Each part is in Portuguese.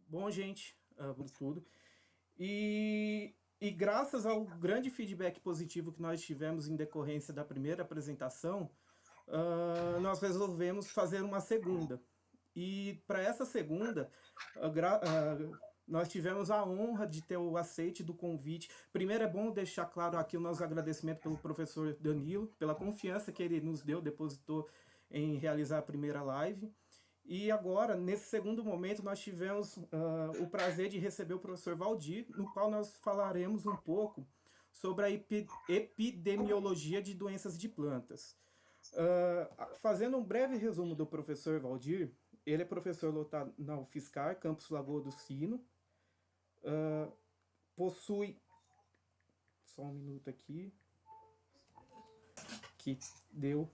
Bom, gente, por tudo. E graças ao grande feedback positivo que nós tivemos em decorrência da primeira apresentação, nós resolvemos fazer uma segunda. E para essa segunda, nós tivemos a honra de ter o aceite do convite. Primeiro é bom deixar claro aqui o nosso agradecimento pelo professor Danilo, pela confiança que ele nos deu, depositou em realizar a primeira live. E agora, nesse segundo momento, nós tivemos o prazer de receber o professor Valdir, no qual nós falaremos um pouco sobre a epidemiologia de doenças de plantas. Fazendo um breve resumo do professor Valdir, ele é professor lotado na UFSCar, campus Lagoa do Sino, possui... Só um minuto aqui, que deu...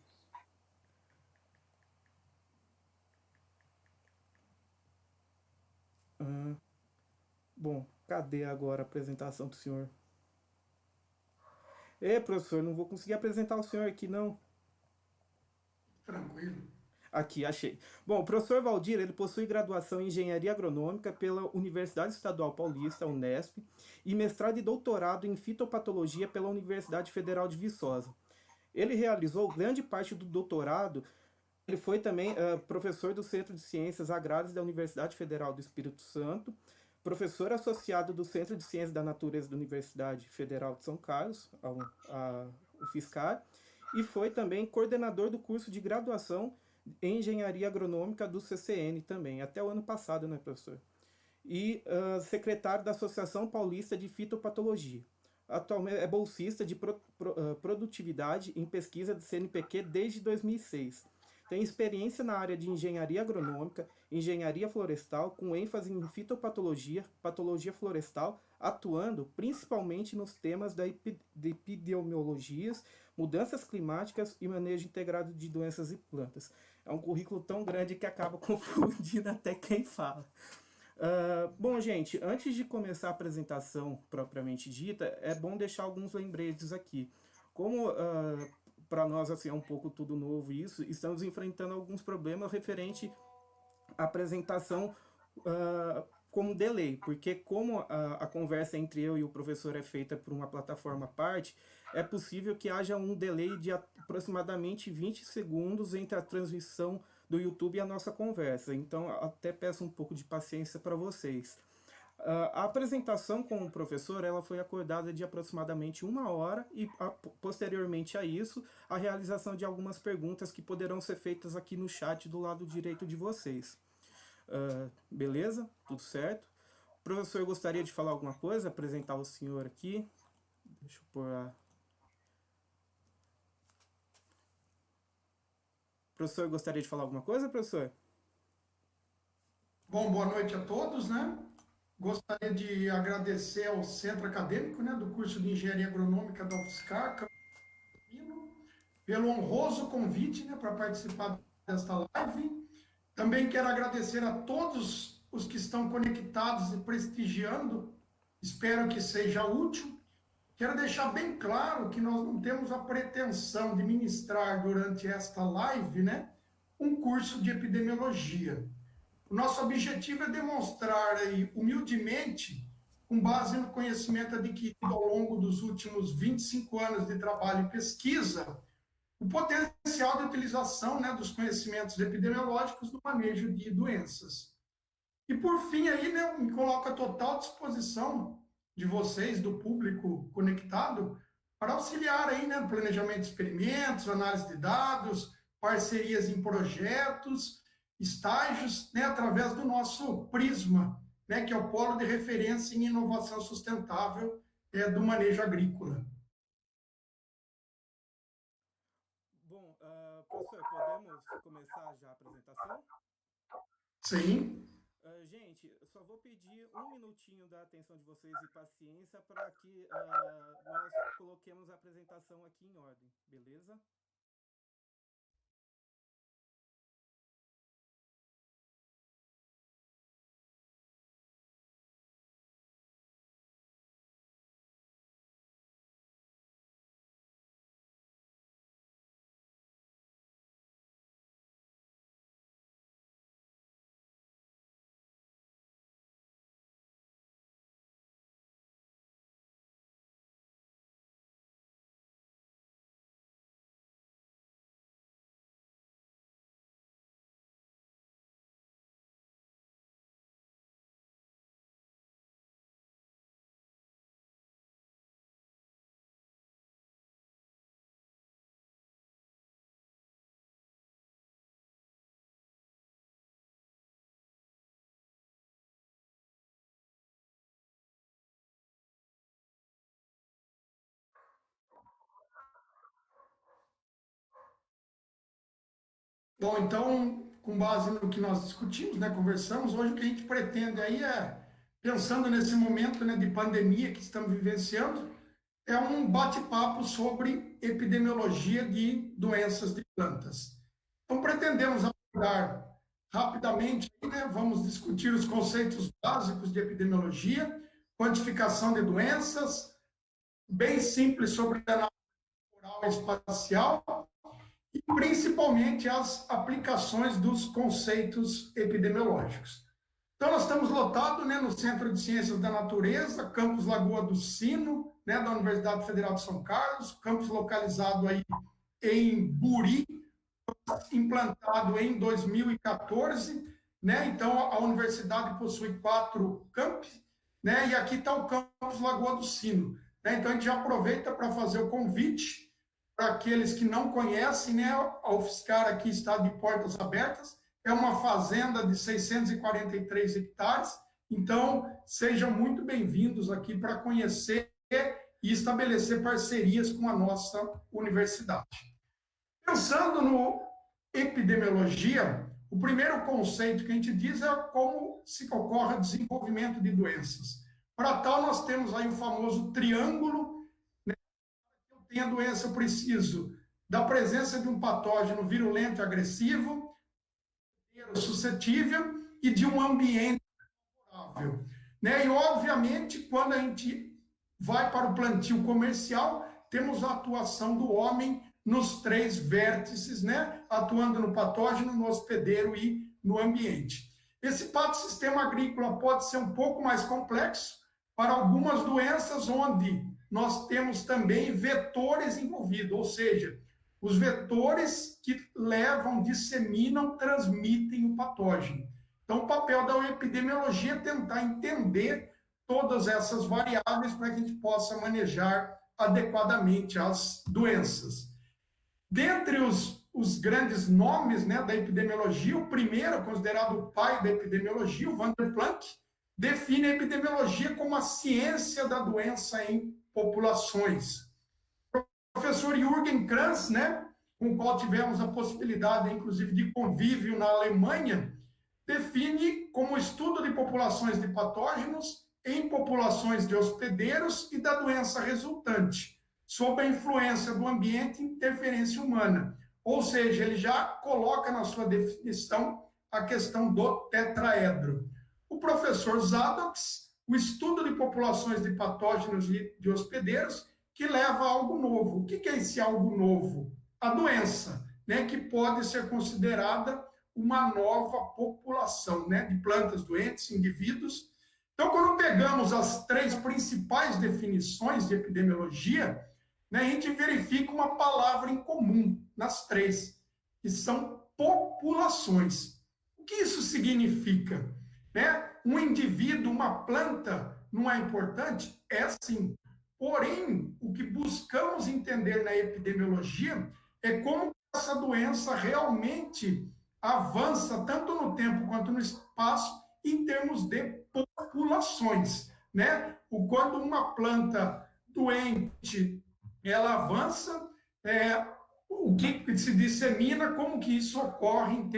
Bom, cadê agora a apresentação do senhor? Professor, não vou conseguir apresentar o senhor aqui, não. Tranquilo. Aqui, achei. Bom, o professor Valdir, ele possui graduação em Engenharia Agronômica pela Universidade Estadual Paulista, Unesp, e mestrado e doutorado em Fitopatologia pela Universidade Federal de Viçosa. Ele realizou grande parte do doutorado. Ele foi também professor do Centro de Ciências Agrárias da Universidade Federal do Espírito Santo, professor associado do Centro de Ciências da Natureza da Universidade Federal de São Carlos, a UFSCar, e foi também coordenador do curso de graduação em Engenharia Agronômica do CCN também, até o ano passado, né, professor? E secretário da Associação Paulista de Fitopatologia. Atualmente é bolsista de produtividade em pesquisa de CNPq desde 2006. Tem experiência na área de engenharia agronômica, engenharia florestal, com ênfase em fitopatologia, patologia florestal, atuando principalmente nos temas de epidemiologias, mudanças climáticas e manejo integrado de doenças e plantas. É um currículo tão grande que acaba confundindo até quem fala. Bom, gente, antes de começar a apresentação propriamente dita, é bom deixar alguns lembretes aqui. Como para nós assim, é um pouco tudo novo isso, estamos enfrentando alguns problemas referente à apresentação como delay, porque como a conversa entre eu e o professor é feita por uma plataforma à parte, é possível que haja um delay de aproximadamente 20 segundos entre a transmissão do YouTube e a nossa conversa. Então, até peço um pouco de paciência para vocês. A apresentação com o professor ela foi acordada de aproximadamente 1 hora e, posteriormente a isso, a realização de algumas perguntas que poderão ser feitas aqui no chat do lado direito de vocês. Beleza? Tudo certo? O professor gostaria de falar alguma coisa? Apresentar o senhor aqui. Deixa eu pôr a... O professor gostaria de falar alguma coisa, professor? Bom, boa noite a todos, né? Gostaria de agradecer ao Centro Acadêmico, né, do curso de Engenharia Agronômica da UFSCar, Camilo, pelo honroso convite, né, para participar desta live. Também quero agradecer a todos os que estão conectados e prestigiando. Espero que seja útil. Quero deixar bem claro que nós não temos a pretensão de ministrar durante esta live, né, um curso de epidemiologia. O nosso objetivo é demonstrar aí, humildemente, com base no conhecimento adquirido ao longo dos últimos 25 anos de trabalho e pesquisa, o potencial de utilização, né, dos conhecimentos epidemiológicos no manejo de doenças. E por fim aí, né, me coloco à total disposição de vocês, do público conectado, para auxiliar aí, né, no planejamento de experimentos, análise de dados, parcerias em projetos, estágios, né, através do nosso Prisma, né, que é o Polo de Referência em Inovação Sustentável do Manejo Agrícola. Bom, professor, podemos começar já a apresentação? Sim. Gente, eu só vou pedir um minutinho da atenção de vocês e paciência para que nós coloquemos a apresentação aqui em ordem, beleza? Bom, então, com base no que nós discutimos, né, conversamos, hoje o que a gente pretende aí é, pensando nesse momento, né, de pandemia que estamos vivenciando, é um bate-papo sobre epidemiologia de doenças de plantas. Então, pretendemos abordar rapidamente, né, vamos discutir os conceitos básicos de epidemiologia, quantificação de doenças, bem simples sobre a análise espacial, e principalmente as aplicações dos conceitos epidemiológicos. Então, nós estamos lotados, né, no Centro de Ciências da Natureza, campus Lagoa do Sino, né, da Universidade Federal de São Carlos, campus localizado aí em Buri, implantado em 2014, né? Então, a universidade possui 4 campos, né? E aqui está o campus Lagoa do Sino, né? Então, a gente já aproveita para fazer o convite para aqueles que não conhecem, né? A UFSCar aqui está de portas abertas, é uma fazenda de 643 hectares, então sejam muito bem-vindos aqui para conhecer e estabelecer parcerias com a nossa universidade. Pensando no epidemiologia, o primeiro conceito que a gente diz é como se ocorre o desenvolvimento de doenças. Para tal, nós temos aí o famoso triângulo, né? Se eu tenho a doença, eu preciso da presença de um patógeno virulento e agressivo, suscetível e de um ambiente favorável, né? E, obviamente, quando a gente vai para o plantio comercial, temos a atuação do homem nos 3 vértices, né? Atuando no patógeno, no hospedeiro e no ambiente. Esse patossistema agrícola pode ser um pouco mais complexo para algumas doenças onde nós temos também vetores envolvidos, ou seja, os vetores que levam, disseminam, transmitem o patógeno. Então, o papel da epidemiologia é tentar entender todas essas variáveis para que a gente possa manejar adequadamente as doenças. Dentre os grandes nomes, né, da epidemiologia, o primeiro, considerado o pai da epidemiologia, o Van der Planck, define a epidemiologia como a ciência da doença em populações. O professor Jürgen Kranz, né, com o qual tivemos a possibilidade, inclusive, de convívio na Alemanha, define como estudo de populações de patógenos em populações de hospedeiros e da doença resultante, sob a influência do ambiente e interferência humana. Ou seja, ele já coloca na sua definição a questão do tetraedro. O professor Zadox, o estudo de populações de patógenos de hospedeiros, que leva a algo novo. O que é esse algo novo? A doença, né, que pode ser considerada uma nova população, né, de plantas doentes, indivíduos. Então, quando pegamos as 3 principais definições de epidemiologia, né, a gente verifica uma palavra em comum nas 3, que são populações. O que isso significa? Né? Um indivíduo, uma planta, não é importante? É sim. Porém, o que buscamos entender na epidemiologia é como essa doença realmente avança tanto no tempo quanto no espaço em termos de populações, né? O quando uma planta doente ela avança, o que se dissemina, como que isso ocorre em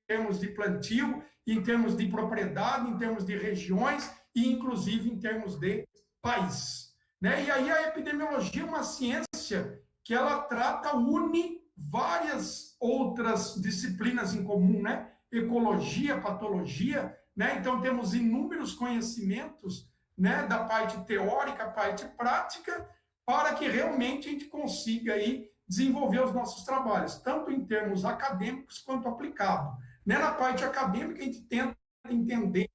termos de plantio, em termos de propriedade, em termos de regiões e inclusive em termos de país, né? E aí a epidemiologia é uma ciência que ela trata, une várias outras disciplinas em comum, né? Ecologia, patologia, né? Então temos inúmeros conhecimentos, né, da parte teórica, parte prática, para que realmente a gente consiga aí desenvolver os nossos trabalhos, tanto em termos acadêmicos quanto aplicado. Né? Na parte acadêmica, a gente tenta entender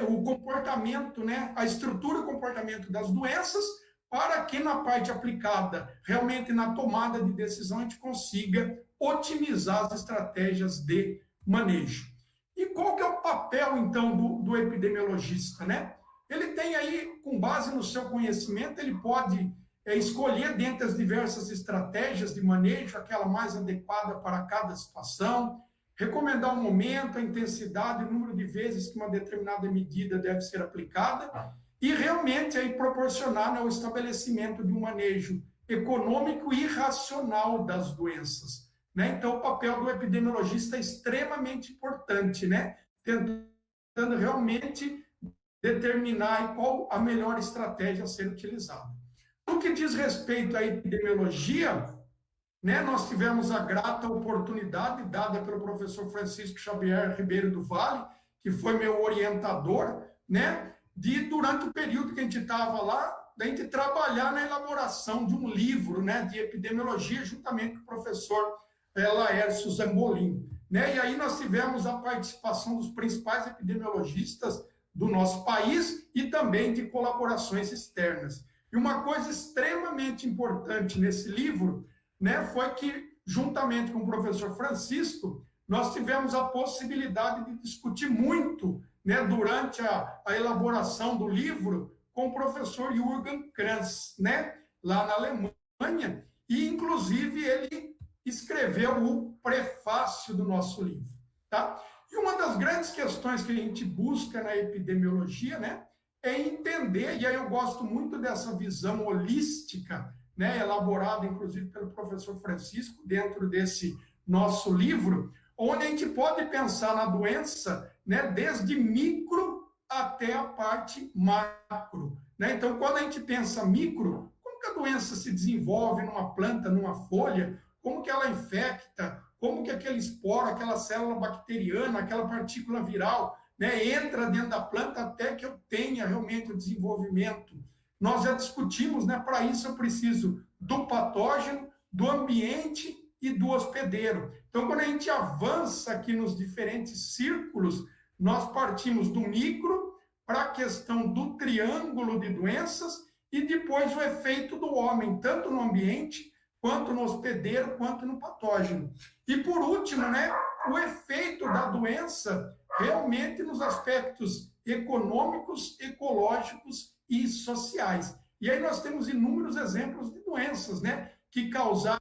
o comportamento, né, a estrutura e o comportamento das doenças, para que na parte aplicada, realmente na tomada de decisão, a gente consiga otimizar as estratégias de manejo. E qual que é o papel, então, do epidemiologista, né? Ele tem aí, com base no seu conhecimento, ele pode escolher dentre as diversas estratégias de manejo aquela mais adequada para cada situação, recomendar o momento, a intensidade, o número de vezes que uma determinada medida deve ser aplicada e realmente aí proporcionar, né, o estabelecimento de um manejo econômico e racional das doenças, né? Então, o papel do epidemiologista é extremamente importante, né? Tentando realmente determinar qual a melhor estratégia a ser utilizada. No que diz respeito à epidemiologia, né, nós tivemos a grata oportunidade dada pelo professor Francisco Xavier Ribeiro do Vale, que foi meu orientador, né, de, durante o período que a gente estava lá, da gente trabalhar na elaboração de um livro, né, de epidemiologia, juntamente com o professor Laércio Zambolin. Né? E aí nós tivemos a participação dos principais epidemiologistas do nosso país e também de colaborações externas. E uma coisa extremamente importante nesse livro, né, foi que, juntamente com o professor Francisco, nós tivemos a possibilidade de discutir muito, né, durante a elaboração do livro com o professor Jürgen Kranz, né, lá na Alemanha, e inclusive ele escreveu o prefácio do nosso livro, tá? E uma das grandes questões que a gente busca na epidemiologia, né, é entender, e aí eu gosto muito dessa visão holística, né, elaborada inclusive pelo professor Francisco dentro desse nosso livro, onde a gente pode pensar na doença, né, desde micro até a parte macro, né? Então, quando a gente pensa micro, como que a doença se desenvolve numa planta, numa folha, como que ela infecta, como que aquele esporo, aquela célula bacteriana, aquela partícula viral, né, entra dentro da planta até que eu tenha realmente o desenvolvimento. Nós já discutimos, né, para isso eu preciso do patógeno, do ambiente e do hospedeiro. Então, quando a gente avança aqui nos diferentes círculos, nós partimos do micro para a questão do triângulo de doenças e depois o efeito do homem, tanto no ambiente, quanto no hospedeiro, quanto no patógeno. E por último, né, o efeito da doença realmente nos aspectos econômicos, ecológicos e sociais. E aí nós temos inúmeros exemplos de doenças, né, que causaram,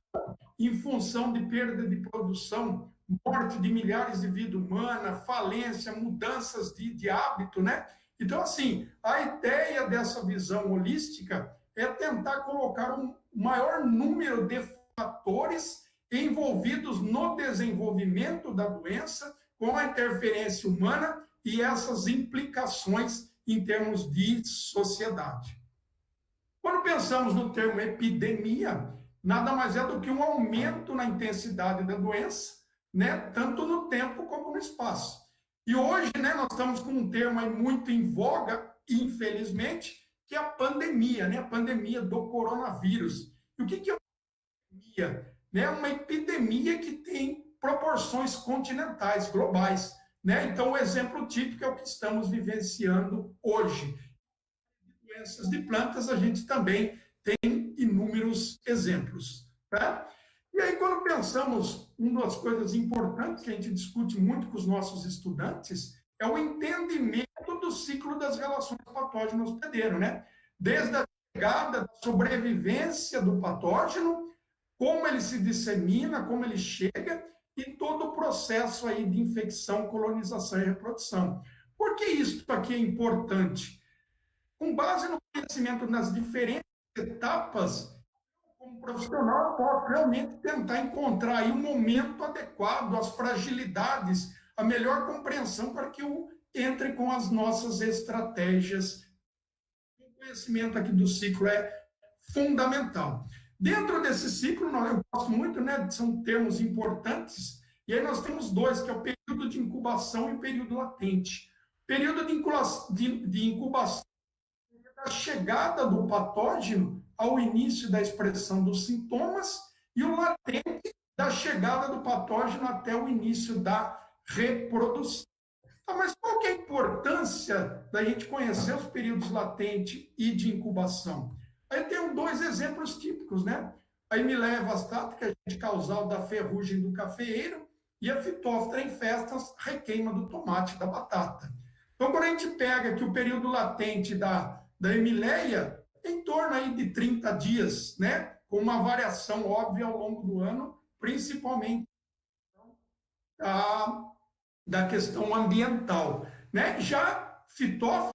em função de perda de produção, morte de milhares de vidas humanas, falência, mudanças de hábito, né? Então, assim, a ideia dessa visão holística é tentar colocar um maior número de fatores envolvidos no desenvolvimento da doença, com a interferência humana e essas implicações em termos de sociedade. Quando pensamos no termo epidemia, nada mais é do que um aumento na intensidade da doença, né, tanto no tempo como no espaço. E hoje, né, nós estamos com um termo aí muito em voga, infelizmente, que é a pandemia, né, a pandemia do coronavírus. E o que é uma epidemia? Né, uma epidemia que tem proporções continentais, globais. Né? Então, o exemplo típico é o que estamos vivenciando hoje. Doenças de plantas, a gente também tem inúmeros exemplos. Tá? E aí, quando pensamos, uma das coisas importantes que a gente discute muito com os nossos estudantes é o entendimento do ciclo das relações patógeno-hospedeiro, né? Desde a chegada, da sobrevivência do patógeno, como ele se dissemina, como ele chega, e todo o processo aí de infecção, colonização e reprodução. Por que isso aqui é importante? Com base no conhecimento nas diferentes etapas, como profissional, eu posso realmente tentar encontrar aí um momento adequado, as fragilidades, a melhor compreensão para que eu entre com as nossas estratégias. O conhecimento aqui do ciclo é fundamental. Dentro desse ciclo, eu gosto muito, né, são termos importantes, e aí nós temos dois, que é o período de incubação e o período latente. Período de incubação a chegada do patógeno ao início da expressão dos sintomas e o latente da chegada do patógeno até o início da reprodução. Tá, mas qual que é a importância da gente conhecer os períodos latente e de incubação? Aí tem dois exemplos típicos, né? A Emileia vastata, que é agente causal da ferrugem do cafeeiro, e a Phytophthora infestas, requeima do tomate, da batata. Então, quando a gente pega que o período latente da Emileia, em torno aí de 30 dias, né? Com uma variação óbvia ao longo do ano, principalmente da questão ambiental. Né? Já Phytophthora,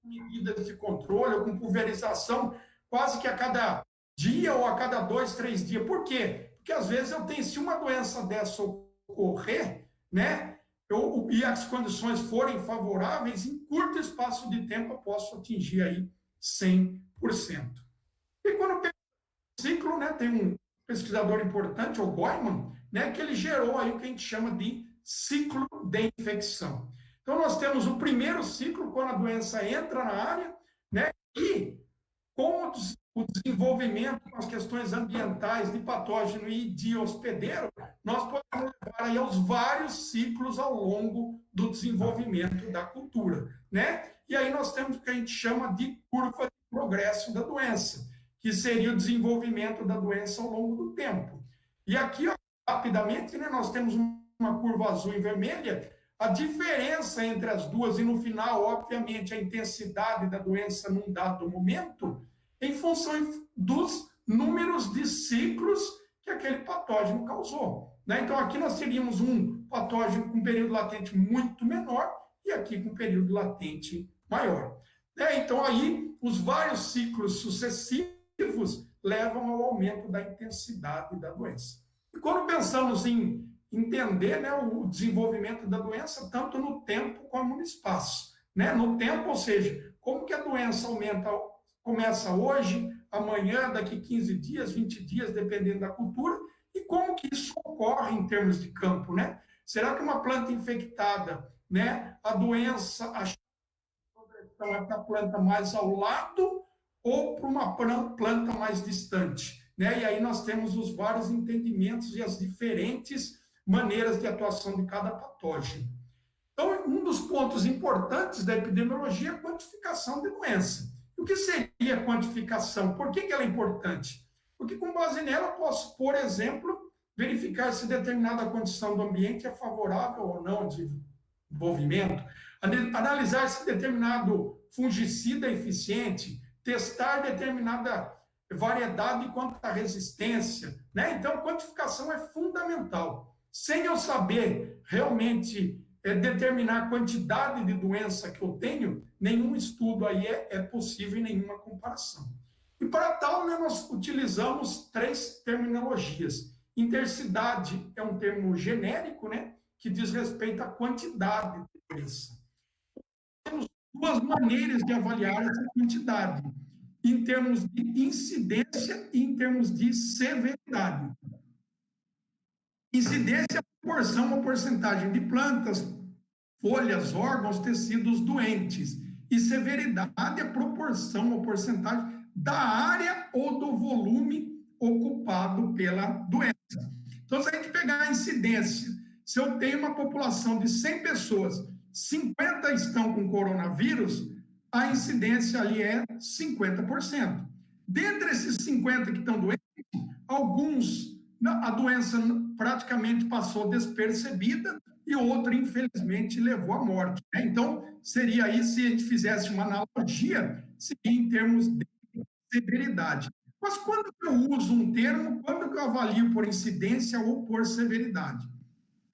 medidas de controle, ou com pulverização quase que a cada dia ou a cada 2, 3 dias. Por quê? porque às vezes eu tenho, se uma doença dessa ocorrer, né, e as condições forem favoráveis, em curto espaço de tempo eu posso atingir aí 100%. E quando pega o ciclo, né, tem um pesquisador importante, o Goleman, né, que ele gerou aí o que a gente chama de ciclo de infecção. Então, nós temos o primeiro ciclo, quando a doença entra na área, né, e com o desenvolvimento, com as questões ambientais de patógeno e de hospedeiro, nós podemos levar aí aos vários ciclos ao longo do desenvolvimento da cultura, né? E aí nós temos o que a gente chama de curva de progresso da doença, que seria o desenvolvimento da doença ao longo do tempo. E aqui, ó, rapidamente, né, nós temos uma curva azul e vermelha, a diferença entre as duas, e no final, obviamente, a intensidade da doença num dado momento, em função dos números de ciclos que aquele patógeno causou, né? Então, aqui nós teríamos um patógeno com período latente muito menor e aqui com período latente maior, né? Então, aí, os vários ciclos sucessivos levam ao aumento da intensidade da doença. E quando pensamos em entender, né, o desenvolvimento da doença, tanto no tempo como no espaço, né? No tempo, ou seja, como que a doença começa hoje, amanhã, daqui 15 dias, 20 dias, dependendo da cultura, e como que isso ocorre em termos de campo, né? Será que uma planta infectada, né, a doença, a conversão é para a planta mais ao lado ou para uma planta mais distante, né? E aí nós temos os vários entendimentos e as diferentes maneiras de atuação de cada patógeno. Então, um dos pontos importantes da epidemiologia é a quantificação de doença. O que seria a quantificação? Por que ela é importante? Porque, com base nela, eu posso, por exemplo, verificar se determinada condição do ambiente é favorável ou não de desenvolvimento, analisar se determinado fungicida é eficiente, testar determinada variedade quanto à resistência, né? Então, quantificação é fundamental. Sem eu saber realmente determinar a quantidade de doença que eu tenho, nenhum estudo aí é possível e nenhuma comparação. E para tal, né, nós utilizamos 3 terminologias. Intensidade é um termo genérico, né, que diz respeito à quantidade de doença. Temos 2 maneiras de avaliar essa quantidade, em termos de incidência e em termos de severidade. Incidência é a proporção ou porcentagem de plantas, folhas, órgãos, tecidos doentes. E severidade é a proporção ou porcentagem da área ou do volume ocupado pela doença. Então, se a gente pegar a incidência, se eu tenho uma população de 100 pessoas, 50 estão com coronavírus, a incidência ali é 50%. Dentre esses 50 que estão doentes, alguns, a doença praticamente passou despercebida e outro, infelizmente, levou à morte, né? Então, seria aí, se a gente fizesse uma analogia, seria em termos de severidade. Mas quando eu uso um termo, quando eu avalio por incidência ou por severidade?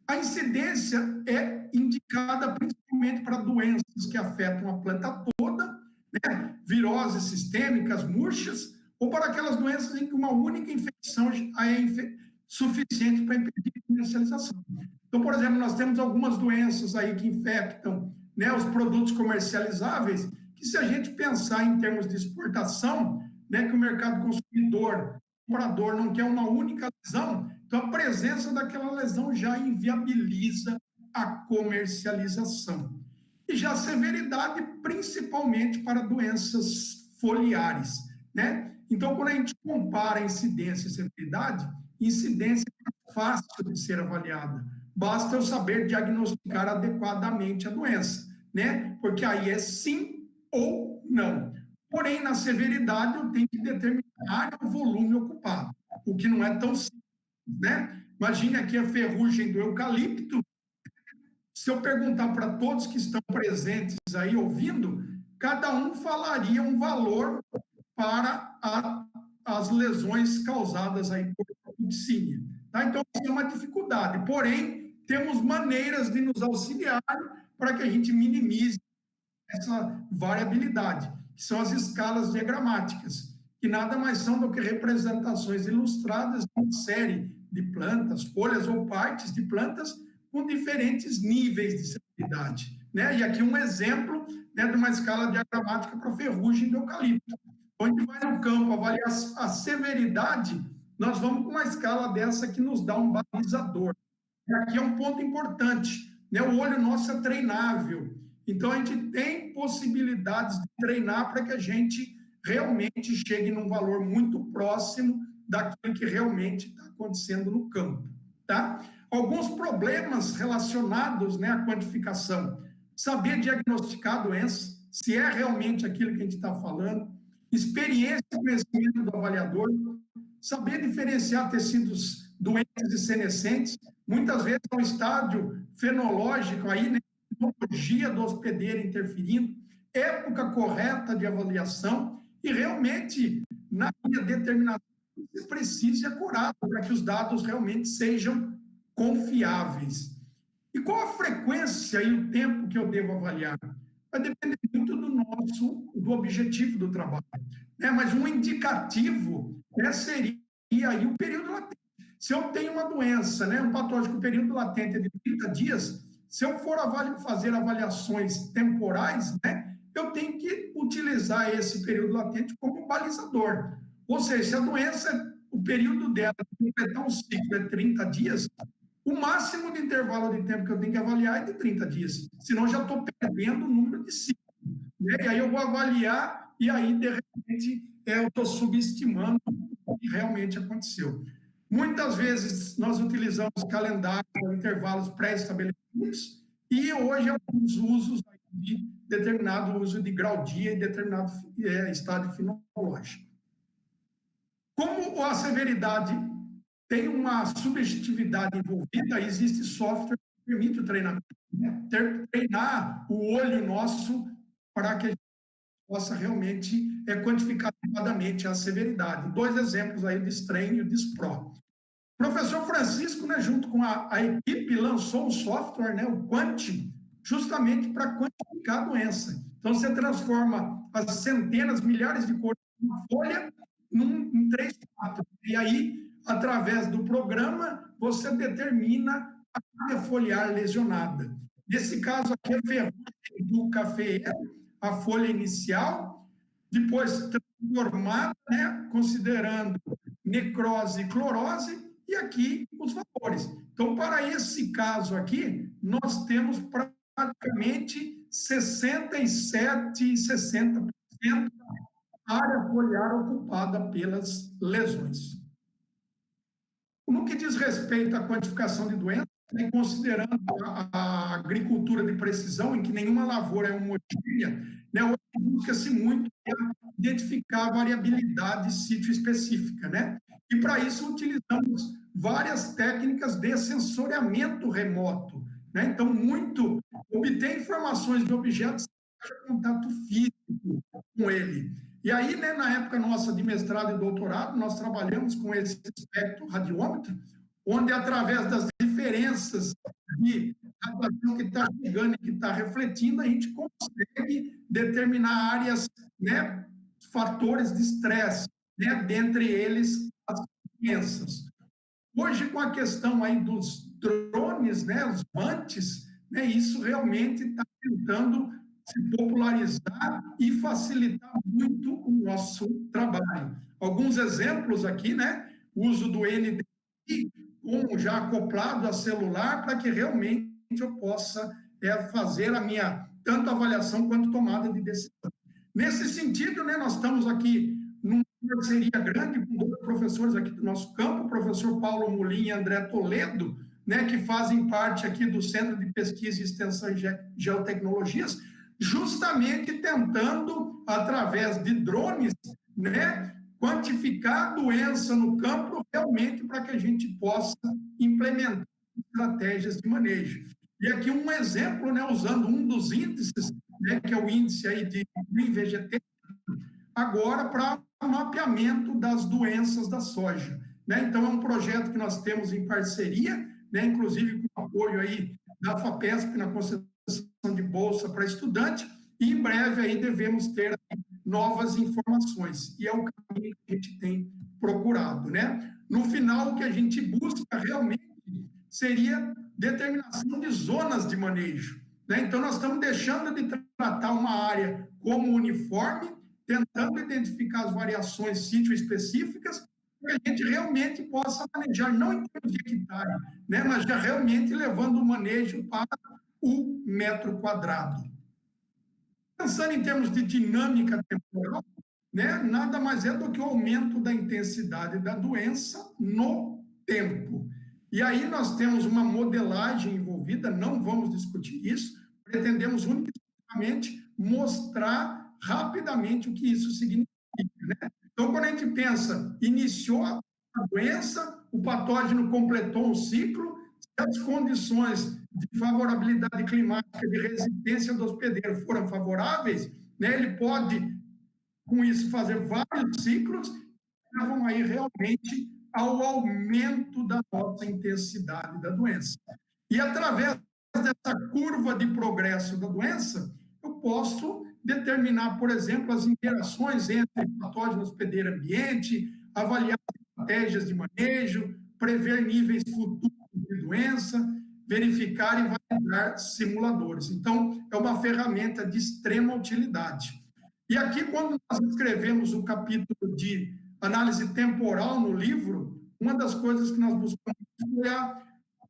A incidência é indicada principalmente para doenças que afetam a planta toda, né? Viroses sistêmicas, murchas, ou para aquelas doenças em que uma única infecção é suficiente para impedir a comercialização. Então, por exemplo, nós temos algumas doenças aí que infectam, né, os produtos comercializáveis, que se a gente pensar em termos de exportação, né, que o mercado consumidor, comprador não quer uma única lesão, então a presença daquela lesão já inviabiliza a comercialização. E já a severidade, principalmente para doenças foliares, né? Então, quando a gente compara incidência e severidade, incidência é fácil de ser avaliada. Basta eu saber diagnosticar adequadamente a doença, né? Porque aí é sim ou não. Porém, na severidade, eu tenho que determinar a área ou volume ocupado, o que não é tão simples, né? Imagine aqui a ferrugem do eucalipto. Se eu perguntar para todos que estão presentes aí ouvindo, cada um falaria um valor para as lesões causadas aí por toxina, tá? Então, é uma dificuldade. Porém, temos maneiras de nos auxiliar para que a gente minimize essa variabilidade, que são as escalas diagramáticas. que nada mais são do que representações ilustradas de uma série de plantas, folhas ou partes de plantas com diferentes níveis de severidade, né? E aqui um exemplo, né, de uma escala diagramática para ferrugem do eucalipto. Onde vai no campo avaliar a severidade, nós vamos com uma escala dessa que nos dá um balizador. E aqui é um ponto importante, né? O olho nosso é treinável, então a gente tem possibilidades de treinar para que a gente realmente chegue num valor muito próximo daquilo que realmente está acontecendo no campo, tá? Alguns problemas relacionados, né, à quantificação. Saber diagnosticar a doença, se é realmente aquilo que a gente está falando, experiência e conhecimento do avaliador, saber diferenciar tecidos doentes e senescentes, muitas vezes é um estádio fenológico aí, né, tecnologia do hospedeiro interferindo, época correta de avaliação e realmente, na minha determinação, você precisa ser acurado para que os dados realmente sejam confiáveis. E qual a frequência e o tempo que eu devo avaliar? Vai depender muito do objetivo do trabalho, né? Mas um indicativo, né, seria aí o período latente. Se eu tenho uma doença, né, um patógeno, o período latente é de 30 dias, se eu for fazer avaliações temporais, né, eu tenho que utilizar esse período latente como balizador. Ou seja, se a doença, o período dela, completar um ciclo é 30 dias, o máximo de intervalo de tempo que eu tenho que avaliar é de 30 dias, senão já estou perdendo o número de ciclos, né? E aí eu vou avaliar e aí, de repente, eu estou subestimando o que realmente aconteceu. Muitas vezes nós utilizamos calendários ou intervalos pré-estabelecidos e hoje alguns usos de determinado uso de grau-dia e determinado estádio fenológico. Como a severidade tem uma subjetividade envolvida, existe software que permite o treinamento, né? Treinar o olho nosso para que a gente possa realmente quantificar adequadamente a severidade. 2 exemplos aí, o Strain e o Dispro. O professor Francisco, né, junto com a equipe, lançou um software, né, o Quant, justamente para quantificar a doença. Então, você transforma as centenas, milhares de cores de uma folha em 3, 4. E aí, através do programa, você determina a área foliar lesionada. Nesse caso aqui, a ferrugem do café, a folha inicial, depois transformada, né, considerando necrose e clorose, e aqui os vapores. Então, para esse caso aqui, nós temos praticamente 67%, 60% área foliar ocupada pelas lesões. No que diz respeito à quantificação de doenças, né, considerando a agricultura de precisão, em que nenhuma lavoura é homogênea, né, hoje busca-se muito identificar a variabilidade sítio-específica, né? E para isso utilizamos várias técnicas de sensoriamento remoto, né? Então, muito obter informações de objetos sem contato físico com ele. E aí, né, na época nossa de mestrado e doutorado, nós trabalhamos com esse espectro radiômetro, onde, através das diferenças de radiação que está chegando e que está refletindo, a gente consegue determinar áreas, né, fatores de estresse, né, dentre eles as doenças. Hoje, com a questão aí dos drones, né, os vantes, né, isso realmente está tentando se popularizar e facilitar muito o nosso trabalho. Alguns exemplos aqui, né, o uso do NDI, como já acoplado a celular, para que realmente eu possa fazer a minha tanto avaliação quanto tomada de decisão. Nesse sentido, né, nós estamos aqui numa parceria grande com 2 professores aqui do nosso campo, o professor Paulo Molin e André Toledo, né, que fazem parte aqui do Centro de Pesquisa e Extensão em Geotecnologias, justamente tentando, através de drones, né, quantificar a doença no campo realmente para que a gente possa implementar estratégias de manejo. E aqui um exemplo, né, usando um dos índices, né, que é o índice aí de IVGT, agora para o mapeamento das doenças da soja, né? Então, é um projeto que nós temos em parceria, né, inclusive com apoio aí da FAPESP na concessão de bolsa para estudante, e em breve aí devemos ter novas informações. E é o caminho que a gente tem procurado, né? No final, o que a gente busca realmente seria determinação de zonas de manejo, né? Então, nós estamos deixando de tratar uma área como uniforme, tentando identificar as variações sítio-específicas, para que a gente realmente possa manejar, não em termos de hectare, né? Mas já realmente levando o manejo para o metro quadrado. Pensando em termos de dinâmica temporal, né, nada mais é do que o aumento da intensidade da doença no tempo. E aí nós temos uma modelagem envolvida, não vamos discutir isso, pretendemos unicamente mostrar rapidamente o que isso significa, né? Então, quando a gente pensa, iniciou a doença, o patógeno completou um ciclo, se as condições de favorabilidade climática, de resistência do hospedeiro foram favoráveis, né, ele pode, com isso, fazer vários ciclos que levam aí realmente ao aumento da nossa intensidade da doença. E através dessa curva de progresso da doença, eu posso determinar, por exemplo, as interações entre patógeno hospedeiro e ambiente, avaliar estratégias de manejo, prever níveis futuros de doença, verificar e validar simuladores. Então, é uma ferramenta de extrema utilidade. E aqui, quando nós escrevemos o capítulo de análise temporal no livro, uma das coisas que nós buscamos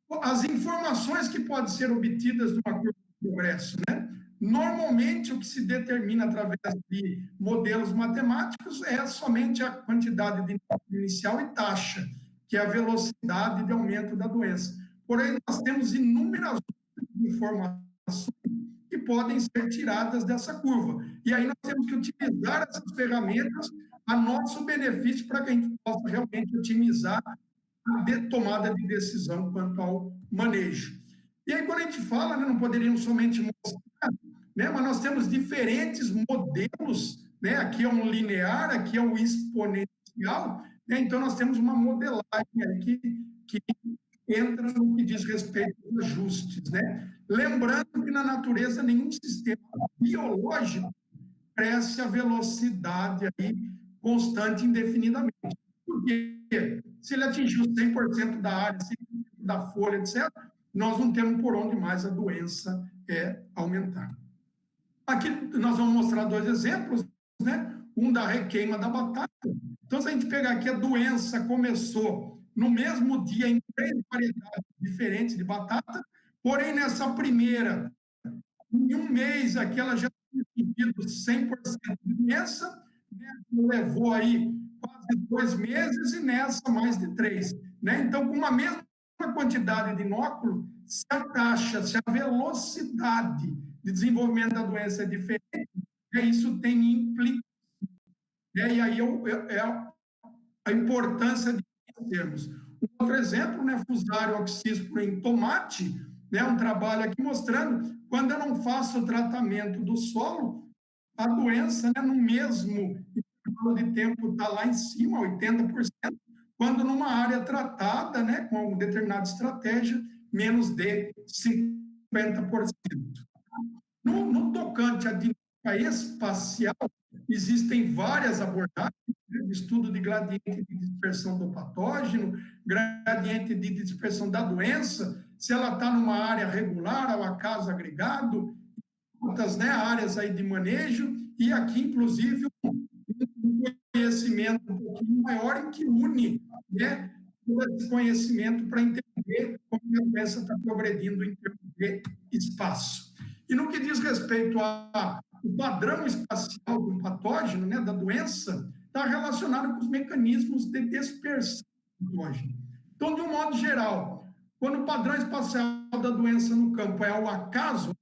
foi as informações que podem ser obtidas de uma curva de progresso, né? Normalmente, o que se determina através de modelos matemáticos é somente a quantidade de inicial e taxa, que é a velocidade de aumento da doença. Porém, nós temos inúmeras informações que podem ser tiradas dessa curva. E aí nós temos que utilizar essas ferramentas a nosso benefício para que a gente possa realmente otimizar a tomada de decisão quanto ao manejo. E aí, quando a gente fala, né, não poderíamos somente mostrar, né, mas nós temos diferentes modelos, né, aqui é um linear, aqui é um exponencial, né, então nós temos uma modelagem aí que entra no que diz respeito aos ajustes, né? Lembrando que na natureza nenhum sistema biológico cresce a velocidade aí constante indefinidamente. Porque se ele atingiu 100% da área, 100% da folha, etc., nós não temos por onde mais a doença aumentar. Aqui nós vamos mostrar dois exemplos, né? Um da requeima da batata. Então, se a gente pegar aqui, a doença começou no mesmo dia em 3 variedades diferentes de batata, porém, nessa primeira, em um mês, aqui ela já tinha atingido 100% de doença, né? Levou aí quase 2 meses e nessa mais de 3. Né? Então, com uma mesma quantidade de inóculo, se a taxa, se a velocidade de desenvolvimento da doença é diferente, isso tem implicação. E aí é a importância de termos. Um outro exemplo, né, Fusarium oxíspero em tomate, né, um trabalho aqui mostrando, quando eu não faço o tratamento do solo, a doença, né, no mesmo intervalo de tempo está lá em cima, 80%, quando numa área tratada, né, com uma determinada estratégia, menos de 50%. No tocante à dinâmica espacial, existem várias abordagens, né, de estudo de gradiente de dispersão do patógeno, gradiente de dispersão da doença, se ela está numa área regular, ao acaso agregado, outras, né, áreas aí de manejo, e aqui, inclusive, um conhecimento um pouquinho maior em que une, né, todo esse conhecimento para entender como a doença está progredindo em termos de espaço. E no que diz respeito ao padrão espacial do patógeno, né, da doença, está relacionado com os mecanismos de dispersão do patógeno. Então, de um modo geral, quando o padrão espacial da doença no campo é ao acaso,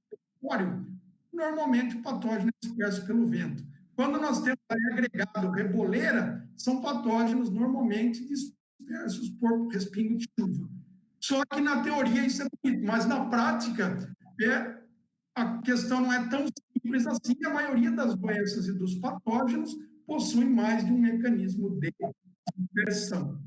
normalmente o patógeno é disperso pelo vento. Quando nós temos agregado reboleira, são patógenos normalmente dispersos por respingo de chuva. Só que na teoria isso é bonito, mas na prática a questão não é tão simples assim. A maioria das doenças e dos patógenos possuem mais de um mecanismo de dispersão.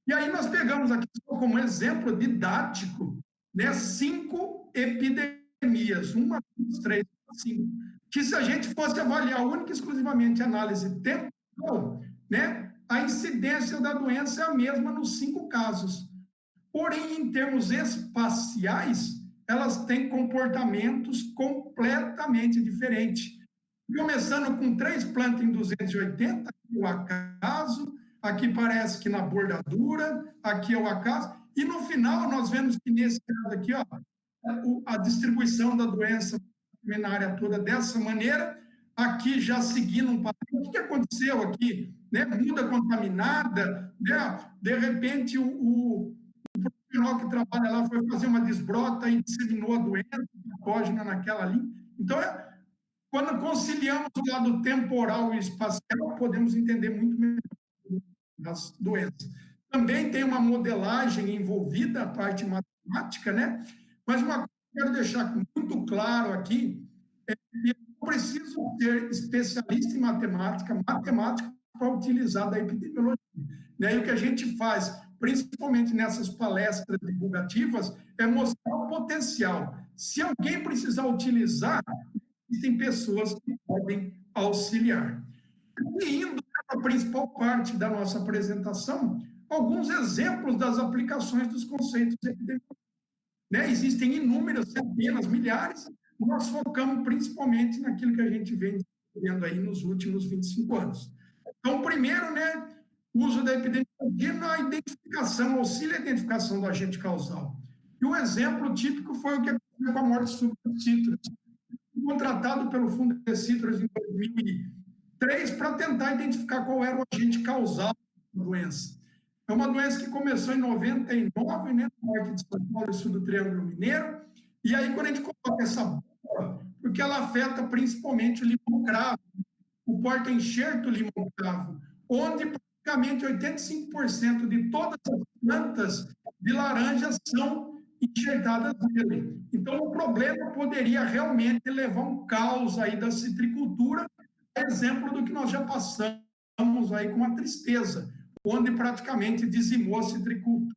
E aí nós pegamos aqui como exemplo didático, né, 5 epidemias, 1, 2, 3, 5. que se a gente fosse avaliar única e exclusivamente a análise temporal, né, a incidência da doença é a mesma nos 5 casos. Porém, em termos espaciais, elas têm comportamentos completamente diferentes. Começando com 3 plantas em 280, aqui é o acaso, aqui parece que na bordadura, aqui é o acaso, e no final nós vemos que nesse caso aqui, ó, a distribuição da doença na área toda dessa maneira, aqui já seguindo um padrão. O que aconteceu aqui? Né? Muda contaminada, né? De repente o profissional que trabalha lá foi fazer uma desbrota e disseminou a doença patógena naquela linha. Então, quando conciliamos o lado temporal e espacial, podemos entender muito melhor as doenças. Também tem uma modelagem envolvida, a parte matemática, né? Mas uma coisa que eu quero deixar muito claro aqui é que eu não preciso ser especialista em matemática para utilizar da epidemiologia. Né? E o que a gente faz, principalmente nessas palestras divulgativas, é mostrar o potencial. Se alguém precisar utilizar, existem pessoas que podem auxiliar. E indo para a principal parte da nossa apresentação, alguns exemplos das aplicações dos conceitos epidemiológicos. Né? Existem inúmeras, centenas, milhares, nós focamos principalmente naquilo que a gente vem vendo aí nos últimos 25 anos. Então, primeiro, né, o uso da epidemiologia na identificação, auxílio à identificação do agente causal. E um exemplo típico foi o que aconteceu com a morte súbita de Citrus, contratado pelo Fundo de Citrus em 2003 para tentar identificar qual era o agente causal da doença. É uma doença que começou em 99, né, no norte de São Paulo e sul do Triângulo Mineiro, e aí quando a gente coloca essa bola, porque ela afeta principalmente o limão cravo, o porta-enxerto limão cravo, onde praticamente 85% de todas as plantas de laranja são enxertadas nele. Então, o problema poderia realmente levar um caos aí da citricultura, exemplo do que nós já passamos aí com a tristeza, onde praticamente dizimou a citricultura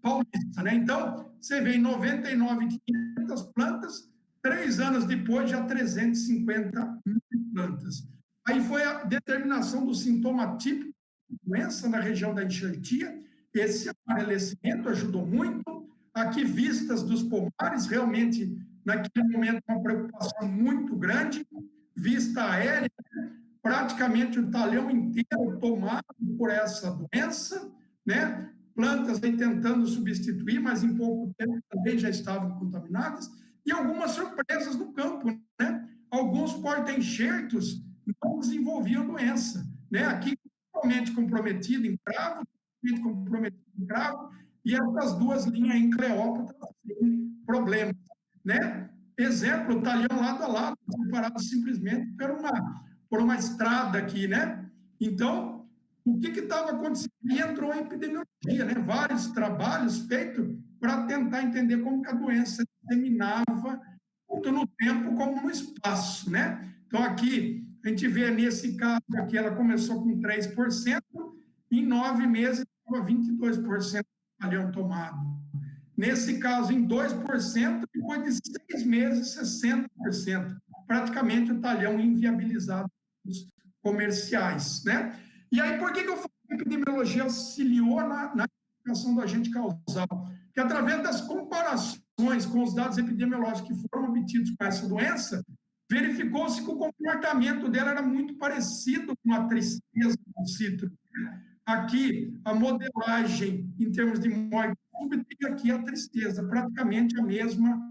paulista, né? Então, você vê em 99, 500 plantas, 3 anos depois já 350 mil plantas. Aí foi a determinação do sintoma típico da doença na região da enxertia, esse amarelecimento ajudou muito, aqui vistas dos pomares, realmente, naquele momento, uma preocupação muito grande, vista aérea, praticamente o talhão inteiro tomado por essa doença, né? Plantas aí tentando substituir, mas em pouco tempo também já estavam contaminadas, e algumas surpresas no campo, né? Alguns porta-enxertos não desenvolviam doença, né? Aqui, totalmente comprometido em cravo, e essas 2 linhas em Cleópatra têm problemas, né? Exemplo, talhão lado a lado, separado simplesmente por uma estrada aqui, né? Então, o que estava acontecendo? E entrou a epidemiologia, né? Vários trabalhos feitos para tentar entender como que a doença disseminava tanto no tempo como no espaço, né? Então, aqui, a gente vê nesse caso aqui, ela começou com 3%, em 9 meses, estava 22% do talhão tomado. Nesse caso, em 2%, depois de 6 meses, 60%. Praticamente o talhão inviabilizado dos comerciais, né? E aí, por que eu falo que a epidemiologia auxiliou na identificação do agente causal? Porque através das comparações com os dados epidemiológicos que foram obtidos com essa doença, verificou-se que o comportamento dela era muito parecido com a tristeza do citro. Aqui, a modelagem em termos de morte súbita e aqui a tristeza, praticamente a mesma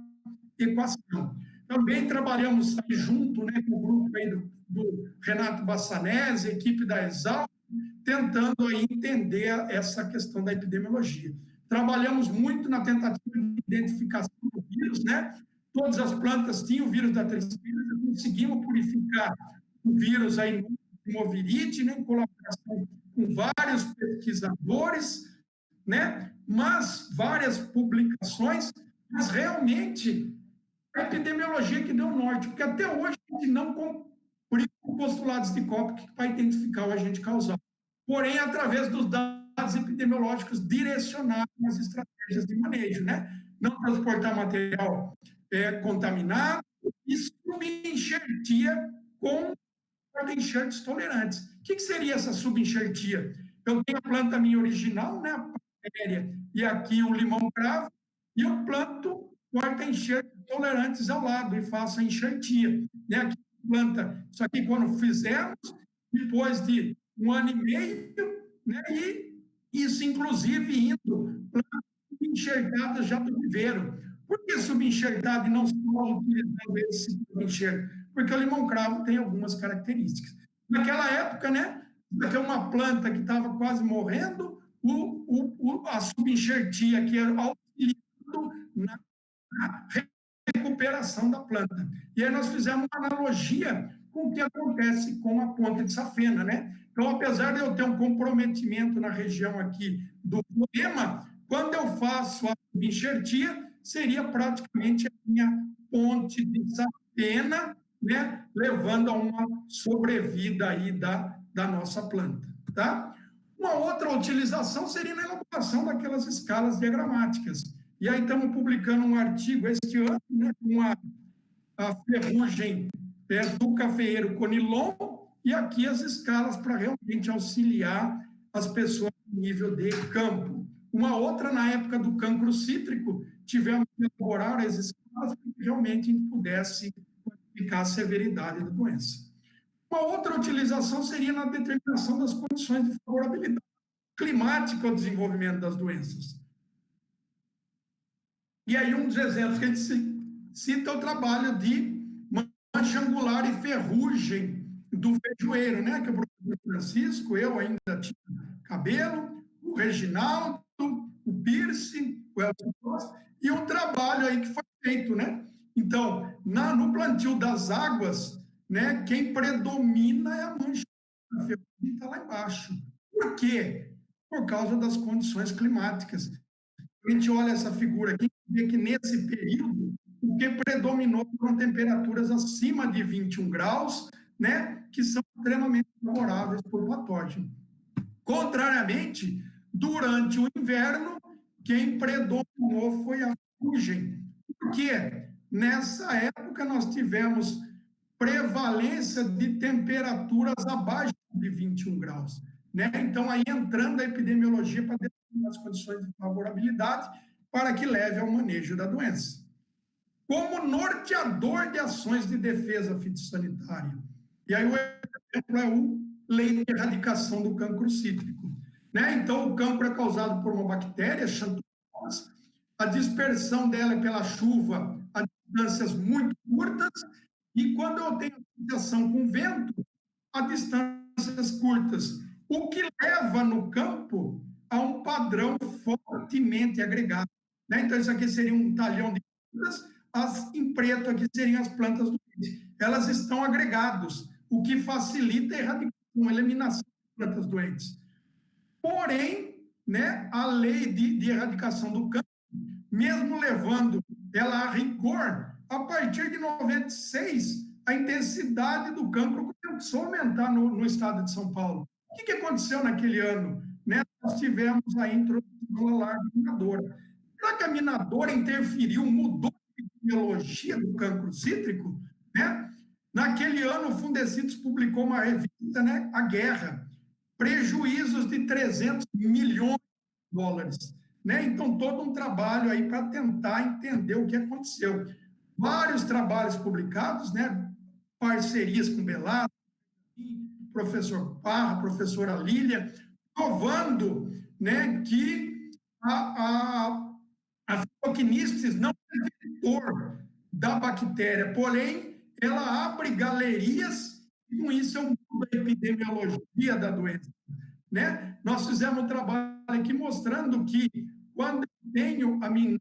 equação. Também trabalhamos junto, né, com o grupo aí do Renato Bassanese, equipe da Exal, tentando aí entender essa questão da epidemiologia. Trabalhamos muito na tentativa de identificação do vírus, né? Todas as plantas tinham o vírus da tristeza, conseguimos purificar o vírus aí no Oviride, né, em colaboração com vários pesquisadores, né? Mas várias publicações, mas realmente a epidemiologia que deu norte, porque até hoje a gente não cumpriu postulados de Koch para identificar o agente causal. Porém, através dos dados epidemiológicos direcionados nas estratégias de manejo, né? Não transportar material contaminado, excluir subenxertia com porta-enxertos tolerantes. O que seria essa subenxertia? Eu tenho a planta minha original, né, a bactéria, e aqui o limão-cravo, e eu planto porta-enxertos tolerantes ao lado e faço a enxertia. Né? Aqui planta, isso aqui quando fizemos, depois de 1 ano e meio, né, e isso inclusive indo plantas enxertadas já do viveiro. Por que subenxertado e não só utilizando esse enxerto? Porque o limão-cravo tem algumas características. Naquela época, né, isso aqui é uma planta que estava quase morrendo, a subenxertia que era auxiliando na recuperação da planta. E aí nós fizemos uma analogia com o que acontece com a ponta de safena, né? Então, apesar de eu ter um comprometimento na região aqui do floema, quando eu faço a enxertia, seria praticamente a minha ponte de safena, né? Levando a uma sobrevida aí da nossa planta, tá? Uma outra utilização seria na elaboração daquelas escalas diagramáticas. E aí estamos publicando um artigo este ano, né, com a ferrugem do cafeeiro conilon, e aqui as escalas para realmente auxiliar as pessoas no nível de campo. Uma outra, na época do cancro cítrico, tivemos que elaborar as escalas para que realmente a gente pudesse quantificar a severidade da doença. Uma outra utilização seria na determinação das condições de favorabilidade climática ao desenvolvimento das doenças. E aí um dos exemplos que a gente cita é o trabalho de mancha angular e ferrugem do feijoeiro, né? Que é o professor Francisco, eu ainda tinha cabelo, o Reginaldo, o Pierce, o Elton Costa, e um trabalho aí que foi feito, né? Então, no plantio das águas, né, quem predomina é a mancha, a ferrugem está lá embaixo. Por quê? Por causa das condições climáticas. A gente olha essa figura aqui e vê que nesse período o que predominou foram temperaturas acima de 21 graus, né, que são extremamente favoráveis para o patógeno. Contrariamente, durante o inverno, quem predominou foi a ferrugem. Porque nessa época nós tivemos prevalência de temperaturas abaixo de 21 graus. Né? Então, aí entrando a epidemiologia para determinar as condições de favorabilidade para que leve ao manejo da doença. Como norteador de ações de defesa fitossanitária. E aí o exemplo é o lei de erradicação do cancro cítrico. Né? Então, o cancro é causado por uma bactéria, Xanthomas, a dispersão dela é pela chuva a distâncias muito curtas, e quando eu tenho associação com vento, a distâncias curtas, o que leva no campo a um padrão fortemente agregado. Né? Então, isso aqui seria um talhão de plantas, em preto aqui seriam as plantas do doentes. Elas estão agregados, o que facilita a erradicação, a eliminação das plantas doentes. Porém, né, a lei de erradicação do cancro, mesmo levando ela a rigor, a partir de 96, a intensidade do cancro começou a aumentar no estado de São Paulo. O que aconteceu naquele ano? Né? Nós tivemos a introdução da larva minadora. Será que a minadora interferiu, mudou a epidemiologia do cancro cítrico? Né? Naquele ano, o Fundecitos publicou uma revista, né, A Guerra, prejuízos de 300 milhões de dólares. Né? Então, todo um trabalho aí para tentar entender o que aconteceu. Vários trabalhos publicados, né? Parcerias com Belado, professor Parra, professora Lília, provando, né, que a Phyllochnistes não é vetor da bactéria, porém, ela abre galerias e com isso eu mudo a epidemiologia da doença. Né? Nós fizemos um trabalho aqui mostrando que quando eu tenho aminas,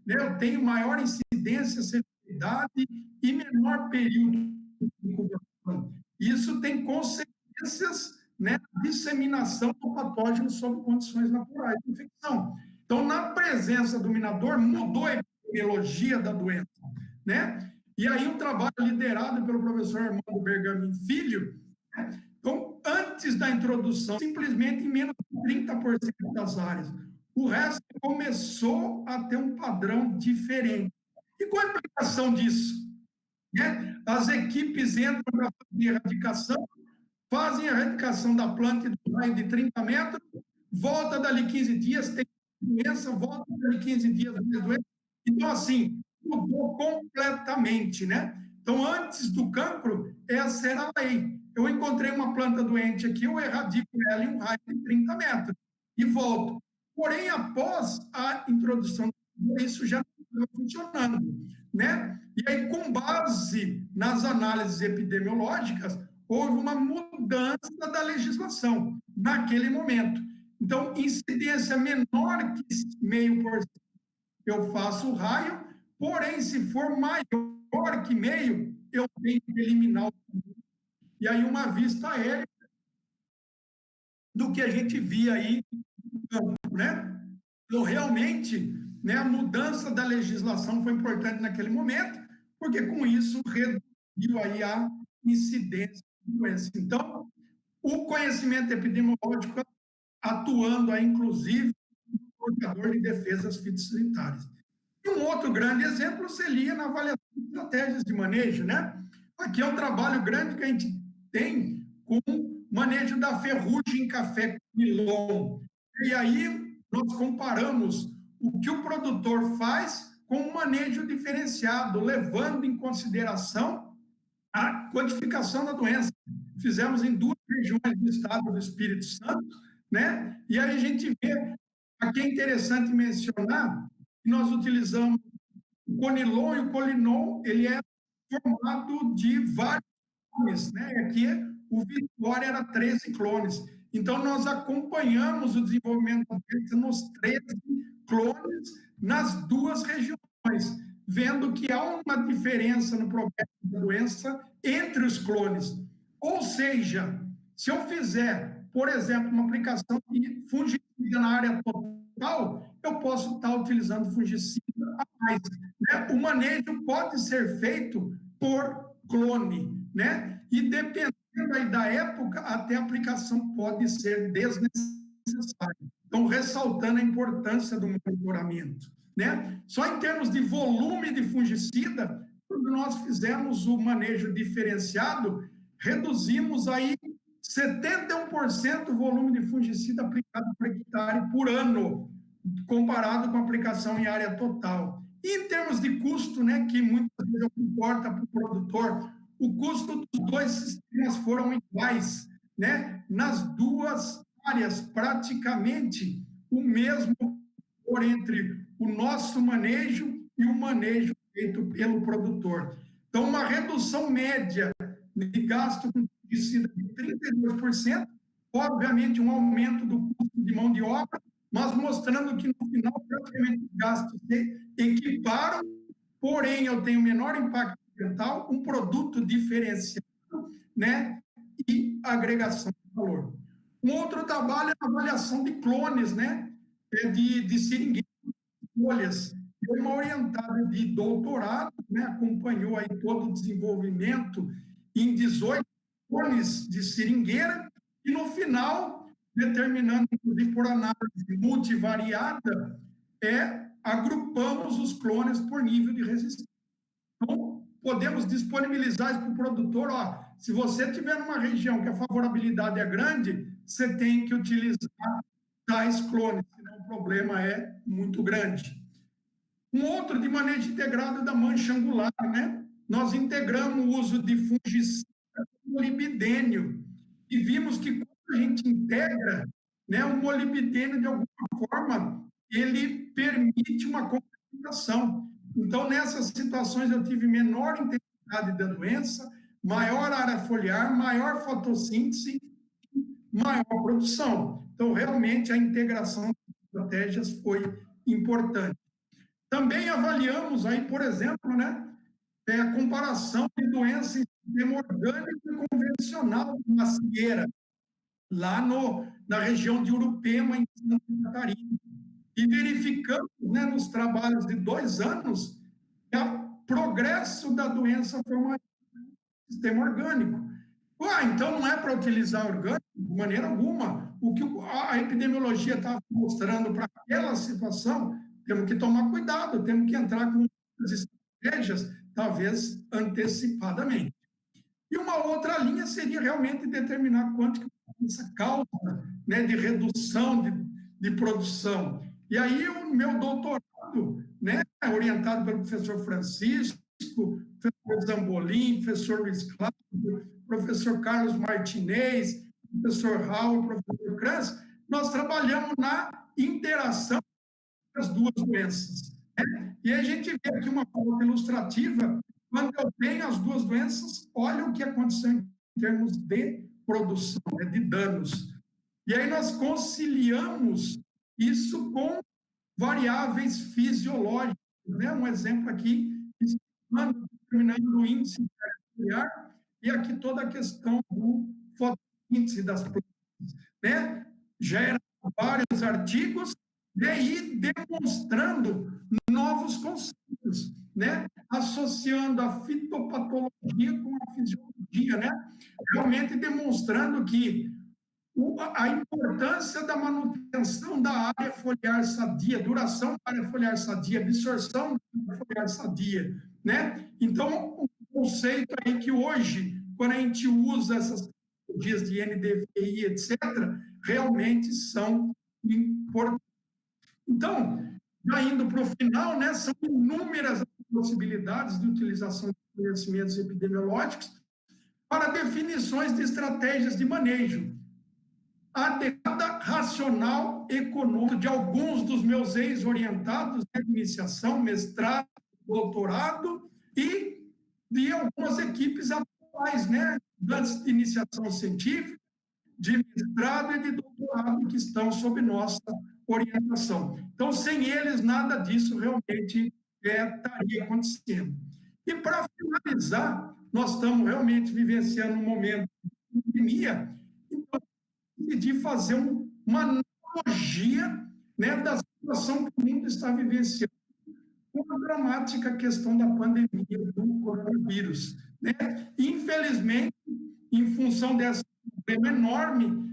né, eu tenho maior incidência, severidade e menor período de incubação. Isso tem consequências, né, na disseminação do patógeno sob condições naturais de infecção. Então, na presença do minador, mudou a epidemiologia da doença. Né? E aí, um trabalho liderado pelo professor Armando Bergamin Filho, né? Então, antes da introdução, simplesmente em menos de 30% das áreas. O resto começou a ter um padrão diferente. E qual a implicação disso? né? As equipes entram para fazer erradicação, fazem a erradicação da planta e do raio de 30 metros, volta dali 15 dias, tem doença, volta dali 15 dias, mais doença. Então, assim, mudou completamente, né? Então, antes do cancro, essa era a lei. Eu encontrei uma planta doente aqui, eu erradico ela em um raio de 30 metros e volto. Porém, após a introdução, isso já não estava funcionando, né? E aí, com base nas análises epidemiológicas, houve uma mudança da legislação naquele momento. Então, incidência menor que 0,5%, eu faço o raio, porém, se for maior que meio, eu tenho que eliminar o. E aí, uma vista aérea do que a gente via aí no campo, né? Então, realmente, né, a mudança da legislação foi importante naquele momento, porque com isso reduziu aí a incidência de doença. Então, o conhecimento epidemiológico atuando aí, inclusive, no portador de defesas fitossanitárias. E um outro grande exemplo seria na avaliação de estratégias de manejo, né? Aqui é um trabalho grande que a gente tem com manejo da ferrugem em café Conilon. E aí nós comparamos o que o produtor faz com um manejo diferenciado, levando em consideração a codificação da doença. Fizemos em 2 regiões do estado do Espírito Santo, né? E aí a gente vê, aqui é interessante mencionar, que nós utilizamos o Conilon, e o Colinon, ele é formado de vários clones, né? Aqui o Vitória era 13 clones. Então, nós acompanhamos o desenvolvimento da doença nos 13 clones nas 2 regiões, vendo que há uma diferença no progresso da doença entre os clones. Ou seja, se eu fizer, por exemplo, uma aplicação de fungicida na área total, eu posso estar utilizando fungicida a mais, né? O manejo pode ser feito por clone, né? E dependendo aí da época, até a aplicação pode ser desnecessária. Então, ressaltando a importância do monitoramento, né? Só em termos de volume de fungicida, quando nós fizemos o manejo diferenciado, reduzimos aí 71% o volume de fungicida aplicado por hectare por ano, comparado com a aplicação em área total. E em termos de custo, né, que muitas vezes importa para o produtor, o custo dos 2 sistemas foram iguais, né? Nas 2 áreas, praticamente o mesmo por entre o nosso manejo e o manejo feito pelo produtor. Então, uma redução média de gasto com fungicida de 32%, obviamente um aumento do custo de mão de obra, mas mostrando que no final praticamente os gastos se equiparam, porém eu tenho menor impacto ambiental, um produto diferenciado, né, e agregação de valor. Um outro trabalho é a avaliação de clones, né, de seringueiras, folhas. Foi uma orientada de doutorado, né, acompanhou aí todo o desenvolvimento em 18 clones de seringueira e no final, determinando, inclusive por análise multivariada, agrupamos os clones por nível de resistência. Então, podemos disponibilizar isso para o produtor, ó, se você tiver numa região que a favorabilidade é grande, você tem que utilizar tais clones, senão o problema é muito grande. Um outro de manejo integrado da mancha angular, né? Nós integramos o uso de fungicida com molibdênio e vimos que quando a gente integra, né, o molibdênio, de alguma forma, ele permite uma concentração. Então, nessas situações, eu tive menor intensidade da doença, maior área foliar, maior fotossíntese, maior produção. Então, realmente, a integração de estratégias foi importante. Também avaliamos aí, por exemplo, né, a comparação de doença em sistema orgânico e convencional de macieira, lá na região de Urupema, em Santa Catarina. E verificamos, né, nos trabalhos de 2 anos, que o progresso da doença foi um sistema orgânico. Então não é para utilizar orgânico de maneira alguma. O que a epidemiologia estava mostrando para aquela situação, temos que tomar cuidado, temos que entrar com estratégias, talvez antecipadamente. E uma outra linha seria realmente determinar quanto que essa causa, né, de redução de produção. E aí o meu doutorado, né, orientado pelo professor Francisco, professor Zambolim, professor Luiz Cláudio, professor Carlos Martinez, professor Raul, professor Kranz, nós trabalhamos na interação das duas doenças. Né? E a gente vê aqui uma forma ilustrativa, quando eu tenho as duas doenças, olha o que aconteceu em termos de produção, né, de danos. E aí nós conciliamos isso com variáveis fisiológicas. Né? Um exemplo aqui, determinando o índice intermediário, e aqui toda a questão do fotossíntese das plantas. Né? Gera vários artigos, né? E demonstrando novos conceitos, né? Associando a fitopatologia com a fisiologia, né? Realmente demonstrando que a importância da manutenção da área foliar sadia, duração da área foliar sadia, absorção da área foliar sadia, né? Então, o conceito aí que hoje, quando a gente usa essas tecnologias de NDVI, etc., realmente são importantes. Então, já indo para o final, né, são inúmeras possibilidades de utilização de conhecimentos epidemiológicos para definições de estratégias de manejo adequada, racional, econômica, de alguns dos meus ex-orientados de iniciação, mestrado, doutorado, e de algumas equipes atuais, né, estudantes de iniciação científica, de mestrado e de doutorado que estão sob nossa orientação. Então, sem eles, nada disso realmente estaria acontecendo. E, para finalizar, nós estamos realmente vivenciando um momento de pandemia, então, decidi fazer uma analogia, né, da situação que o mundo está vivenciando com a dramática questão da pandemia do coronavírus. Né? Infelizmente, em função desse problema enorme,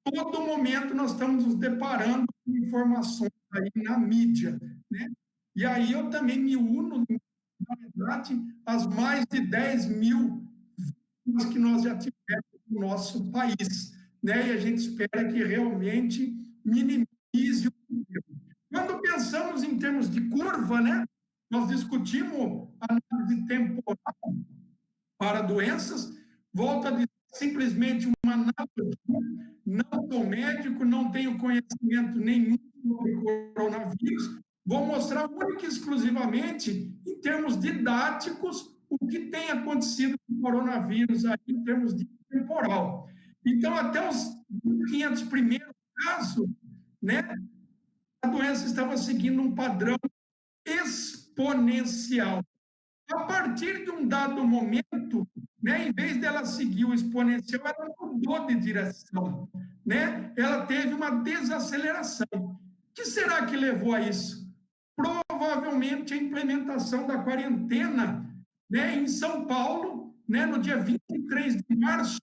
todo momento nós estamos nos deparando com informações aí na mídia. Né? E aí eu também me uno, na verdade, às mais de 10 mil vítimas que nós já tivemos no nosso país. Né? E a gente espera que realmente minimize o problema. Quando pensamos em termos de curva, né, nós discutimos análise temporal para doenças, volta a dizer simplesmente uma analogia, não sou médico, não tenho conhecimento nenhum sobre coronavírus, vou mostrar única e exclusivamente, em termos didáticos, o que tem acontecido com o coronavírus aí, em termos de temporal. Então, até os 500 primeiros casos, né, a doença estava seguindo um padrão exponencial. A partir de um dado momento, né, em vez dela seguir o exponencial, ela mudou de direção. Né? Ela teve uma desaceleração. O que será que levou a isso? Provavelmente a implementação da quarentena, né, em São Paulo, né, no dia 23 de março,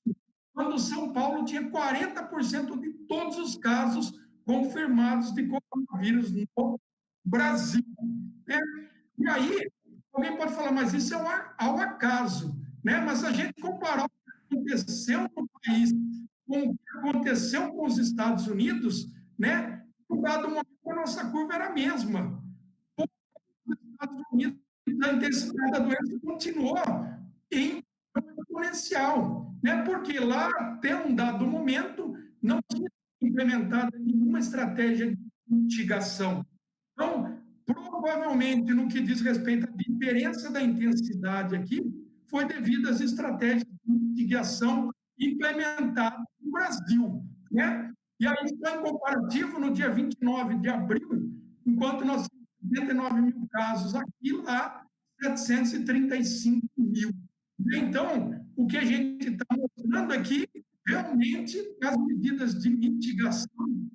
quando São Paulo tinha 40% de todos os casos confirmados de coronavírus no Brasil. Né? E aí, alguém pode falar, mas isso é ao acaso. Né? Mas a gente comparar o que aconteceu no país com o que aconteceu com os Estados Unidos, né? No dado momento, a nossa curva era a mesma. Os Estados Unidos, a intensidade da doença continuou em exponencial, né? Porque lá, até um dado momento, não tinha implementada nenhuma estratégia de mitigação. Então, provavelmente, no que diz respeito à diferença da intensidade aqui, foi devido às estratégias de mitigação implementadas no Brasil. Né? E aí, só em comparativo, no dia 29 de abril, enquanto nós temos 79 mil casos aqui, lá 735 mil. Então, o que a gente está mostrando aqui, realmente, as medidas de mitigação,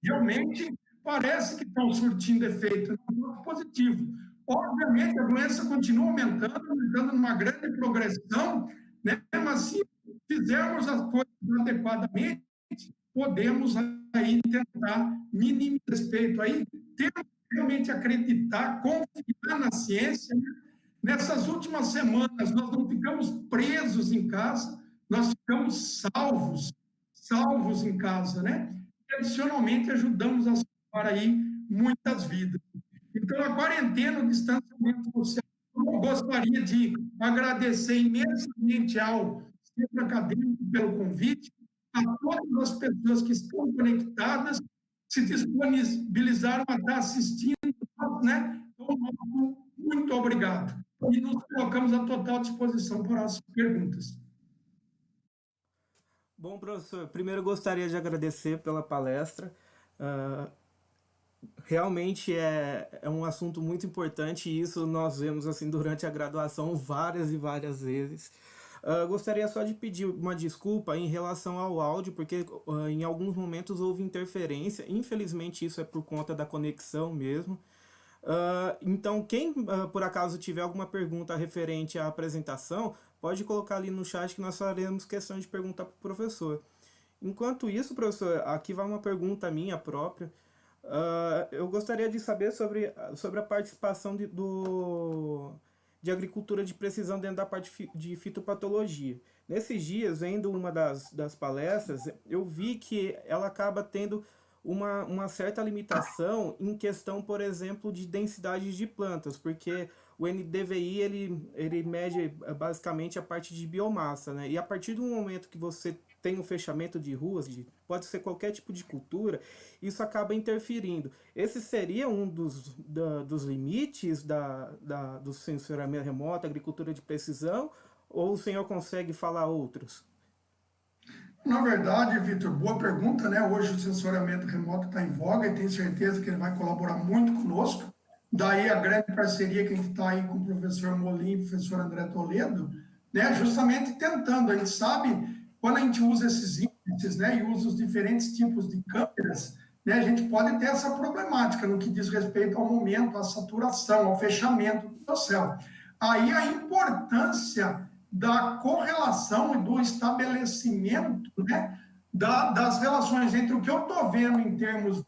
realmente, parece que estão surtindo efeito positivo. Obviamente, a doença continua aumentando numa grande progressão, né? Mas se fizermos as coisas adequadamente, podemos aí tentar minimizar respeito aí, temos que realmente acreditar, confiar na ciência, né? Nessas últimas semanas, nós não ficamos presos em casa, nós ficamos salvos em casa, né? E, adicionalmente, ajudamos a salvar aí muitas vidas. Então, a quarentena, o distanciamento social, eu gostaria de agradecer imensamente ao Centro Acadêmico pelo convite, a todas as pessoas que estão conectadas, se disponibilizaram a estar assistindo, né? Então, muito obrigado. E nos colocamos à total disposição para as perguntas. Bom, professor, primeiro eu gostaria de agradecer pela palestra. Ah, realmente é um assunto muito importante e isso nós vemos assim durante a graduação várias e várias vezes. Gostaria só de pedir uma desculpa em relação ao áudio, porque em alguns momentos houve interferência. Infelizmente, isso é por conta da conexão mesmo. Então, quem por acaso tiver alguma pergunta referente à apresentação, pode colocar ali no chat que nós faremos questão de perguntar para o professor. Enquanto isso, professor, aqui vai uma pergunta minha própria. Eu gostaria de saber sobre a participação de agricultura de precisão dentro da parte de fitopatologia. Nesses dias, vendo uma das palestras, eu vi que ela acaba tendo uma certa limitação em questão, por exemplo, de densidade de plantas, porque o NDVI ele mede basicamente a parte de biomassa, né? E a partir do momento que você tem um fechamento de ruas, pode ser qualquer tipo de cultura, isso acaba interferindo. Esse seria um dos limites do sensoramento remoto, agricultura de precisão, ou o senhor consegue falar outros? Na verdade, Vitor, boa pergunta, né? Hoje o sensoriamento remoto está em voga e tenho certeza que ele vai colaborar muito conosco. Daí a grande parceria que a gente está aí com o professor Molim e o professor André Toledo, né? Justamente tentando. A gente sabe, quando a gente usa esses índices, né? E usa os diferentes tipos de câmeras, né? A gente pode ter essa problemática no que diz respeito ao momento, à saturação, ao fechamento do céu. Aí a importância da correlação e do estabelecimento, né, das relações entre o que eu estou vendo em termos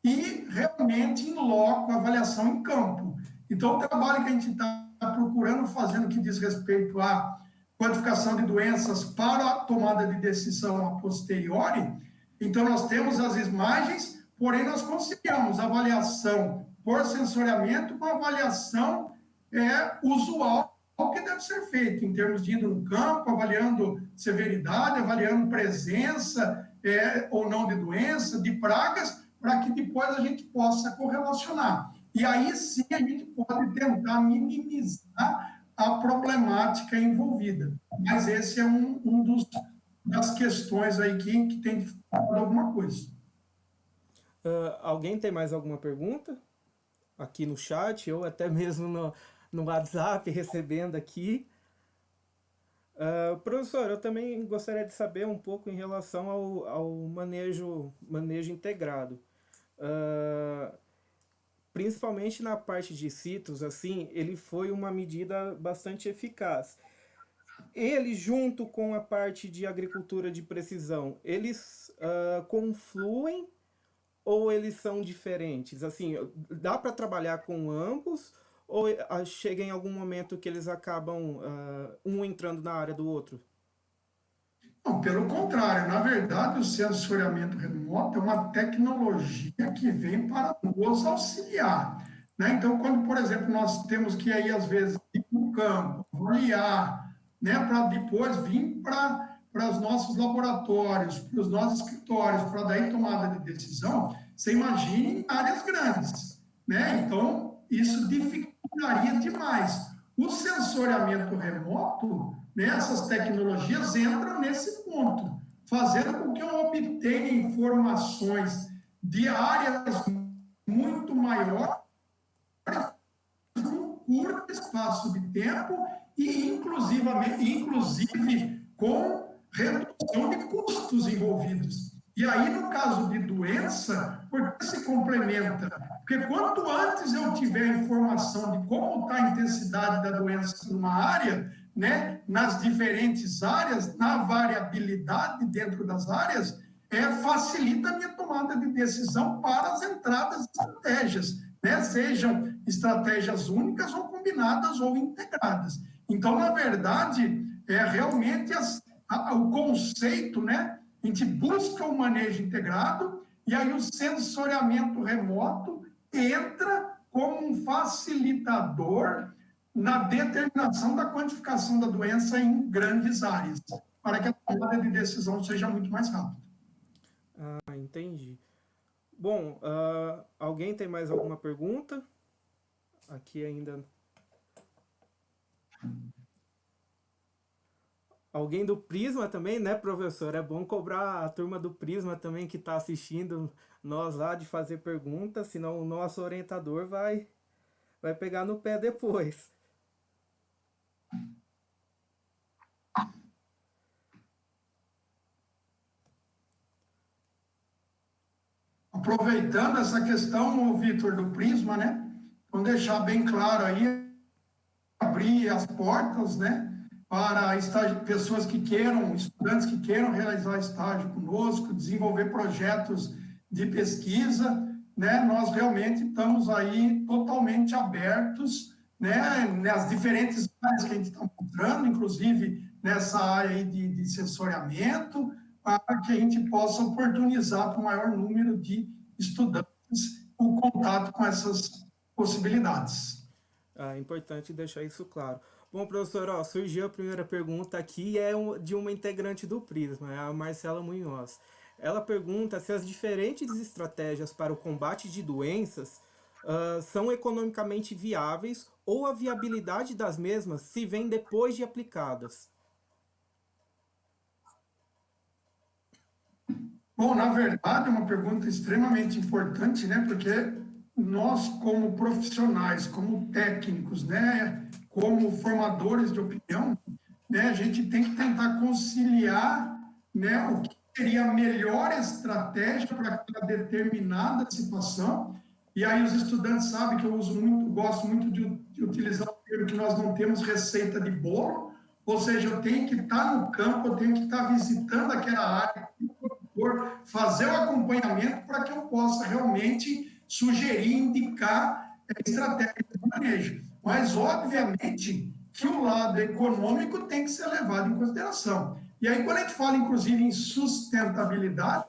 e realmente em loco, avaliação em campo. Então, o trabalho que a gente está procurando fazer no que diz respeito à quantificação de doenças para a tomada de decisão a posteriori, então nós temos as imagens, porém nós conciliamos a avaliação por sensoriamento com a avaliação usual que deve ser feito em termos de indo no campo, avaliando severidade, avaliando presença ou não de doença, de pragas, para que depois a gente possa correlacionar. E aí sim a gente pode tentar minimizar a problemática envolvida. Mas esse é das questões aí que tem que falar alguma coisa. Alguém tem mais alguma pergunta? Aqui no chat ou até mesmo no WhatsApp, recebendo aqui. Professor, eu também gostaria de saber um pouco em relação ao manejo integrado. Principalmente na parte de citros, assim, ele foi uma medida bastante eficaz. Ele, junto com a parte de agricultura de precisão, eles confluem ou eles são diferentes? Assim, dá para trabalhar com ambos ou chega em algum momento que eles acabam um entrando na área do outro? Não, pelo contrário, na verdade, o sensoriamento remoto é uma tecnologia que vem para nos auxiliar, né? Então, quando, por exemplo, nós temos que aí, às vezes, ir para o campo, avaliar, né, para depois vir para os nossos laboratórios, para os nossos escritórios, para daí tomada de decisão, você imagine em áreas grandes, né? Então, isso dificultaria demais. O sensoriamento remoto, né, essas tecnologias entram nesse ponto, fazendo com que eu obtenha informações de áreas muito maiores num curto espaço de tempo e, inclusive com redução de custos envolvidos. E aí, no caso de doença, por que se complementa? Porque quanto antes eu tiver informação de como está a intensidade da doença numa área, né, nas diferentes áreas, na variabilidade dentro das áreas, facilita a minha tomada de decisão para as entradas de estratégias. né, sejam estratégias únicas ou combinadas ou integradas. Então, na verdade, é realmente o conceito, né? A gente busca o manejo integrado e aí o sensoriamento remoto entra como um facilitador na determinação da quantificação da doença em grandes áreas, para que a tomada de decisão seja muito mais rápida. Ah, entendi. Bom, alguém tem mais alguma pergunta? Aqui ainda. Alguém do Prisma também, né, professor? É bom cobrar a turma do Prisma também que está assistindo nós lá de fazer perguntas, senão o nosso orientador vai pegar no pé depois. Aproveitando essa questão, Vitor, do Prisma, né? Vamos deixar bem claro aí, abrir as portas, né? Para pessoas que queiram, estudantes que queiram realizar estágio conosco, desenvolver projetos de pesquisa, né? Nós realmente estamos aí totalmente abertos, né? Nas diferentes áreas que a gente está mostrando, inclusive nessa área aí de sensoriamento, para que a gente possa oportunizar para o maior número de estudantes o contato com essas possibilidades. É importante deixar isso claro. Bom, professor, ó, surgiu a primeira pergunta aqui, de uma integrante do Prisma, é a Marcela Munhoz. Ela pergunta se as diferentes estratégias para o combate de doenças são economicamente viáveis ou a viabilidade das mesmas se vem depois de aplicadas. Bom, na verdade, é uma pergunta extremamente importante, né? Porque nós, como profissionais, como técnicos, né? Como formadores de opinião, né? A gente tem que tentar conciliar, né? O que seria a melhor estratégia para aquela determinada situação. E aí os estudantes sabem que eu gosto muito de utilizar o termo que nós não temos receita de bolo, ou seja, eu tenho que estar no campo, eu tenho que estar visitando aquela área, fazer o acompanhamento para que eu possa realmente sugerir, indicar estratégias de manejo. Mas, obviamente, que o lado econômico tem que ser levado em consideração. E aí, quando a gente fala, inclusive, em sustentabilidade,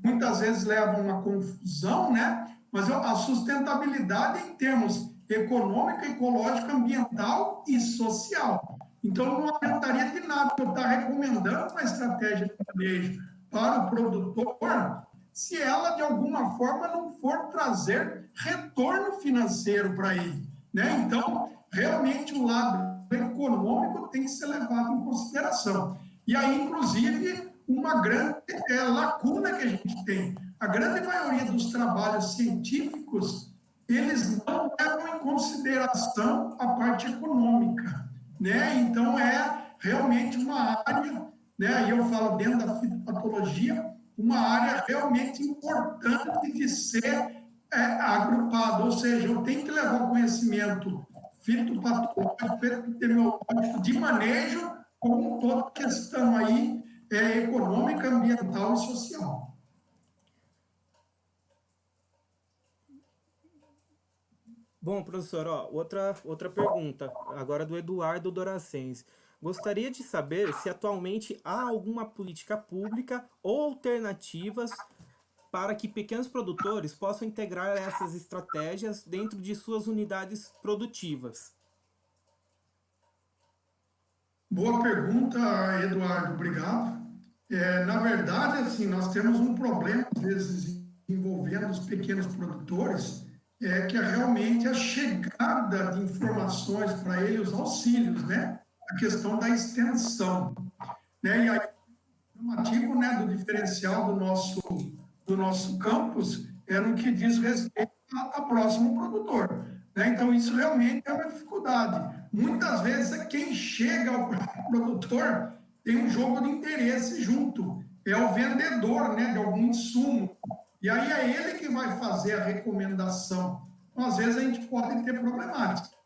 muitas vezes leva a uma confusão, né? Mas a sustentabilidade em termos econômico, ecológico, ambiental e social. Então, não adiantaria de nada eu estar recomendando uma estratégia de manejo para o produtor, se ela, de alguma forma, não for trazer retorno financeiro para ele. Né? Então, realmente, o lado econômico tem que ser levado em consideração. E aí, inclusive, uma grande lacuna que a gente tem. A grande maioria dos trabalhos científicos, eles não levam em consideração a parte econômica. Né? Então, é realmente uma área, né? E eu falo dentro da fitopatologia, uma área realmente importante de ser agrupada, ou seja, eu tenho que levar o conhecimento fitopatológico, epidemiológico de manejo com toda a questão aí econômica, ambiental e social. Bom, professor, ó, outra pergunta, agora do Eduardo Doracens. Gostaria de saber se atualmente há alguma política pública ou alternativas para que pequenos produtores possam integrar essas estratégias dentro de suas unidades produtivas. Boa pergunta, Eduardo, obrigado. Na verdade, assim, nós temos um problema, às vezes, envolvendo os pequenos produtores, que é realmente a chegada de informações para eles, os auxílios, né? A questão da extensão. Né? E aí, o normativo, né, do diferencial do nosso campus é no que diz respeito a próximo produtor. Né? Então, isso realmente é uma dificuldade. Muitas vezes, quem chega ao produtor tem um jogo de interesse junto. É o vendedor, né, de algum insumo. E aí é ele que vai fazer a recomendação. Então, às vezes, a gente pode ter problemática.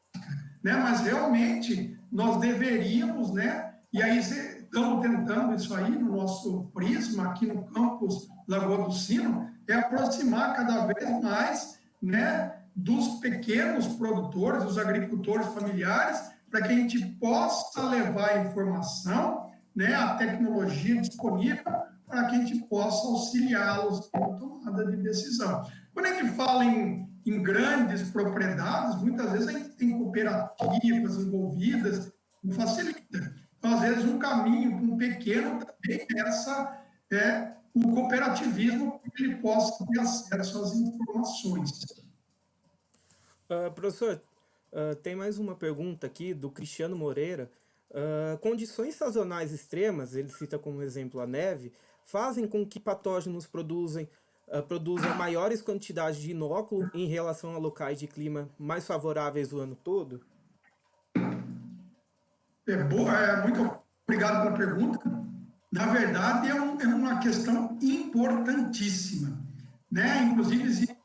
Né? Mas, realmente, nós deveríamos, né? E aí, estamos tentando isso aí no nosso Prisma, aqui no campus Lagoa do Sino, é aproximar cada vez mais, né, dos pequenos produtores, dos agricultores familiares, para que a gente possa levar a informação, né, a tecnologia disponível, para que a gente possa auxiliá-los na tomada de decisão. Quando a gente fala em grandes propriedades, muitas vezes a gente tem cooperativas envolvidas, não facilita. Então, às vezes, um caminho para um pequeno também é o cooperativismo, para que ele possa ter acesso às informações. Professor, tem mais uma pergunta aqui do Cristiano Moreira. Condições sazonais extremas, ele cita como exemplo a neve, fazem com que patógenos produzam maiores quantidades de inóculo em relação a locais de clima mais favoráveis o ano todo? Muito obrigado pela pergunta. Na verdade, é uma questão importantíssima, né? Inclusive, existem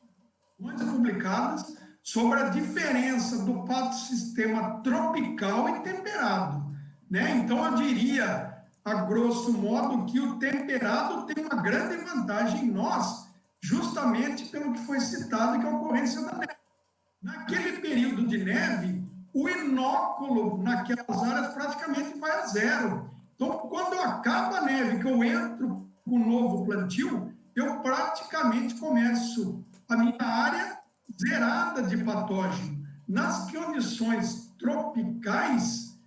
muitas publicadas sobre a diferença do patossistema tropical e temperado, né? Então, eu diria, a grosso modo, que o temperado tem uma grande vantagem em nós, justamente pelo que foi citado, que é a ocorrência da neve. Naquele período de neve, o inóculo naquelas áreas praticamente vai a zero. Então, quando acaba a neve, que eu entro com o novo plantio, eu praticamente começo a minha área zerada de patógeno. Nas condições tropicais,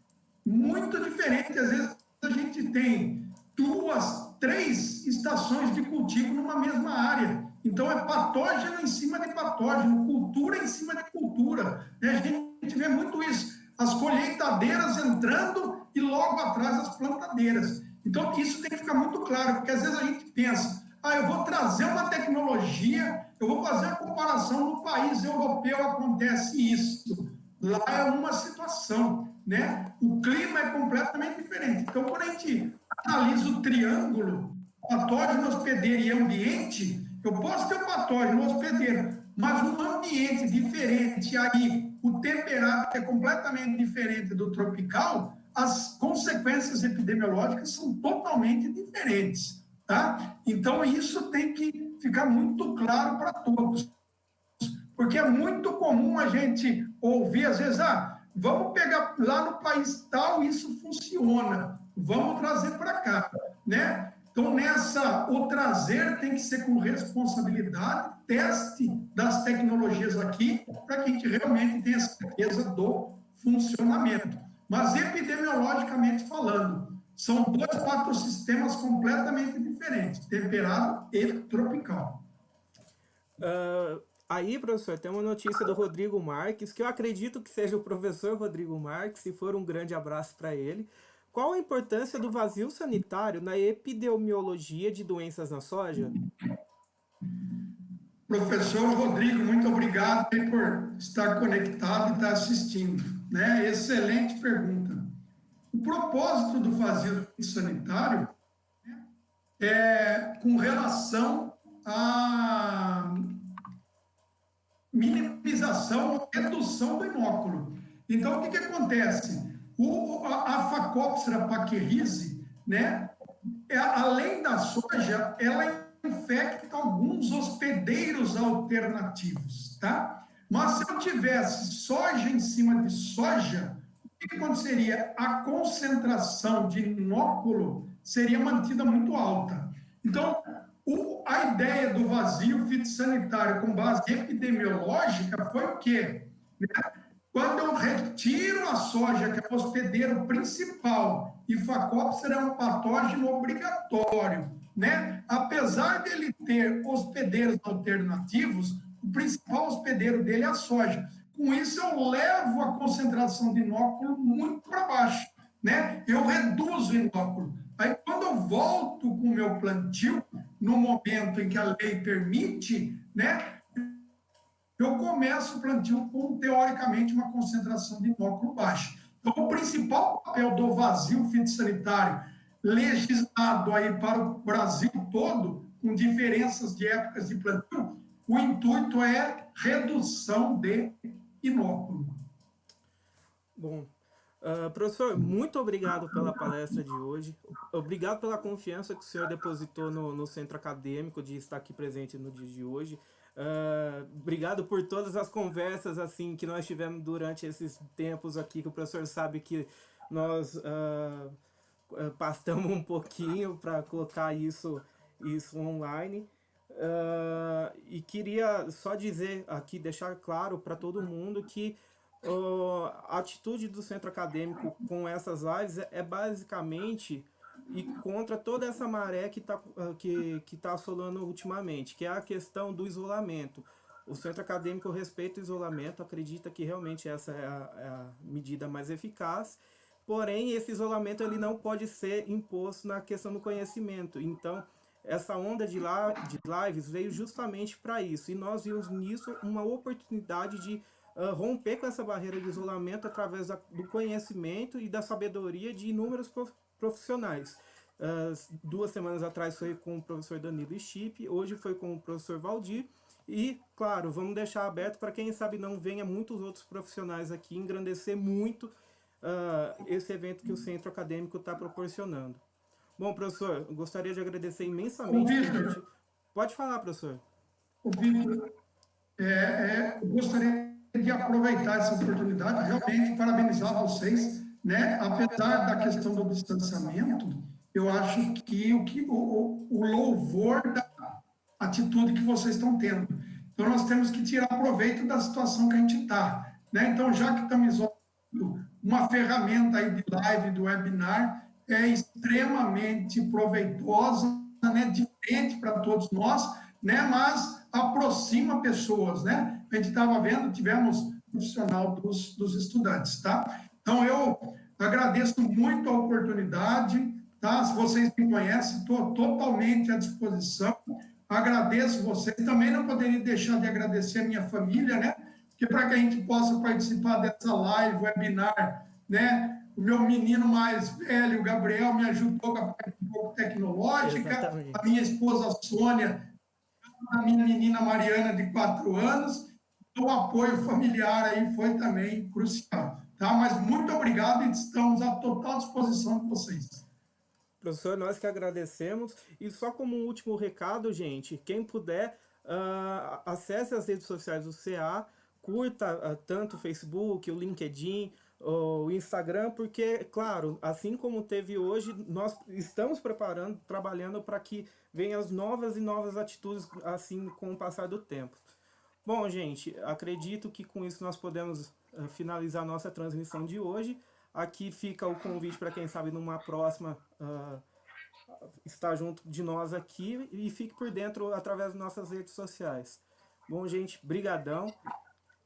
muito diferente. Às vezes a gente tem 2, 3 estações de cultivo numa mesma área. Então, é patógeno em cima de patógeno, cultura em cima de cultura. A gente vê muito isso. As colheitadeiras entrando e logo atrás as plantadeiras. Então, isso tem que ficar muito claro, porque às vezes a gente pensa, eu vou trazer uma tecnologia, eu vou fazer a comparação no país europeu, acontece isso. Lá é uma situação, né? O clima é completamente diferente. Então, quando a gente analisa o triângulo, patógeno, hospedeiro e ambiente, eu posso ter um patógeno, hospedeiro, mas num ambiente diferente, aí o temperado é completamente diferente do tropical, as consequências epidemiológicas são totalmente diferentes, tá? Então, isso tem que ficar muito claro para todos, porque é muito comum a gente ouvir, às vezes, vamos pegar lá no país tal, isso funciona, vamos trazer para cá, né? Então, o trazer tem que ser com responsabilidade, teste das tecnologias aqui, para que a gente realmente tenha certeza do funcionamento. Mas, epidemiologicamente falando, são 2 patossistemas completamente diferentes, temperado e tropical. Aí, professor, tem uma notícia do Rodrigo Marques, que eu acredito que seja o professor Rodrigo Marques, se for um grande abraço para ele. Qual a importância do vazio sanitário na epidemiologia de doenças na soja? Professor Rodrigo, muito obrigado por estar conectado e estar assistindo, né? Excelente pergunta. O propósito do vazio sanitário é com relação à minimização, redução do inóculo. Então, o que acontece? A Phacopsera pachyrizi, né, além da soja, ela infecta alguns hospedeiros alternativos, tá? Mas se eu tivesse soja em cima de soja, o que aconteceria? A concentração de inóculo seria mantida muito alta. Então, a ideia do vazio fitossanitário com base epidemiológica foi o quê? Quando eu retiro a soja, que é o hospedeiro principal, e Phacopsera é um patógeno obrigatório, né? Apesar dele ter hospedeiros alternativos, o principal hospedeiro dele é a soja. Com isso, eu levo a concentração de inóculo muito para baixo, né? Eu reduzo o inóculo. Aí, quando eu volto com o meu plantio, no momento em que a lei permite, né? Eu começo o plantio com, teoricamente, uma concentração de inóculo baixa. Então, o principal papel do vazio fitossanitário legislado aí para o Brasil todo, com diferenças de épocas de plantio, o intuito é redução de inóculo. Bom, professor, muito obrigado pela palestra de hoje. Obrigado pela confiança que o senhor depositou no centro acadêmico de estar aqui presente no dia de hoje. Obrigado por todas as conversas assim que nós tivemos durante esses tempos aqui, que o professor sabe que nós pastamos um pouquinho para colocar isso online. E queria só dizer aqui, deixar claro para todo mundo que a atitude do centro acadêmico com essas lives é basicamente e contra toda essa maré que tá assolando ultimamente, que é a questão do isolamento. O centro acadêmico respeita o isolamento, acredita que realmente essa é a medida mais eficaz, porém esse isolamento ele não pode ser imposto na questão do conhecimento. Então, essa onda de lives veio justamente para isso, e nós vimos nisso uma oportunidade de romper com essa barreira de isolamento através do conhecimento e da sabedoria de inúmeros profissionais. 2 semanas atrás foi com o professor Danilo Stipe, hoje foi com o professor Valdir, e, claro, vamos deixar aberto para quem sabe não venha muitos outros profissionais aqui engrandecer muito esse evento que o Centro Acadêmico está proporcionando. Bom, professor, eu gostaria de agradecer Ô, imensamente por Victor, Pode falar, professor. ô, Victor, eu gostaria de aproveitar essa oportunidade, realmente parabenizar vocês, né? Apesar da questão do distanciamento, eu acho que o louvor da atitude que vocês estão tendo. Então, nós temos que tirar proveito da situação que a gente está, né? Então, já que estamos isolando, uma ferramenta aí de live, do webinar, é extremamente proveitosa, né? Diferente para todos nós, né? Mas aproxima pessoas, né? A gente estava vendo, tivemos profissional dos estudantes, tá? Então, eu agradeço muito a oportunidade, tá? Se vocês me conhecem, estou totalmente à disposição. Agradeço vocês. Também não poderia deixar de agradecer a minha família, né? Porque para que a gente possa participar dessa live, webinar, né? O meu menino mais velho, o Gabriel, me ajudou com a parte um pouco tecnológica, a Exatamente. minha esposa Sônia, a minha menina Mariana, de 4 anos. O apoio familiar aí foi também crucial, tá? Mas muito obrigado e estamos à total disposição de vocês. Professor, nós que agradecemos. E só como um último recado, gente, quem puder, acesse as redes sociais do CA, curta tanto o Facebook, o LinkedIn, o Instagram, porque, claro, assim como teve hoje, nós estamos preparando, trabalhando para que venham as novas e novas atitudes, assim, com o passar do tempo. Bom, gente, acredito que com isso nós podemos finalizar nossa transmissão de hoje. Aqui fica o convite para quem sabe numa próxima estar junto de nós aqui e fique por dentro através das nossas redes sociais. Bom, gente, brigadão.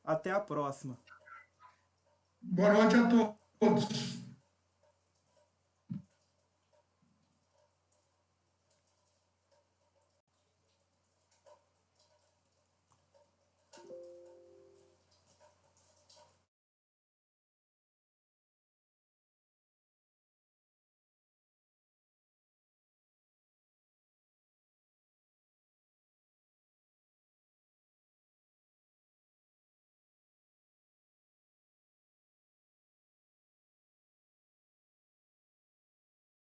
Até a próxima. Boa noite a todos.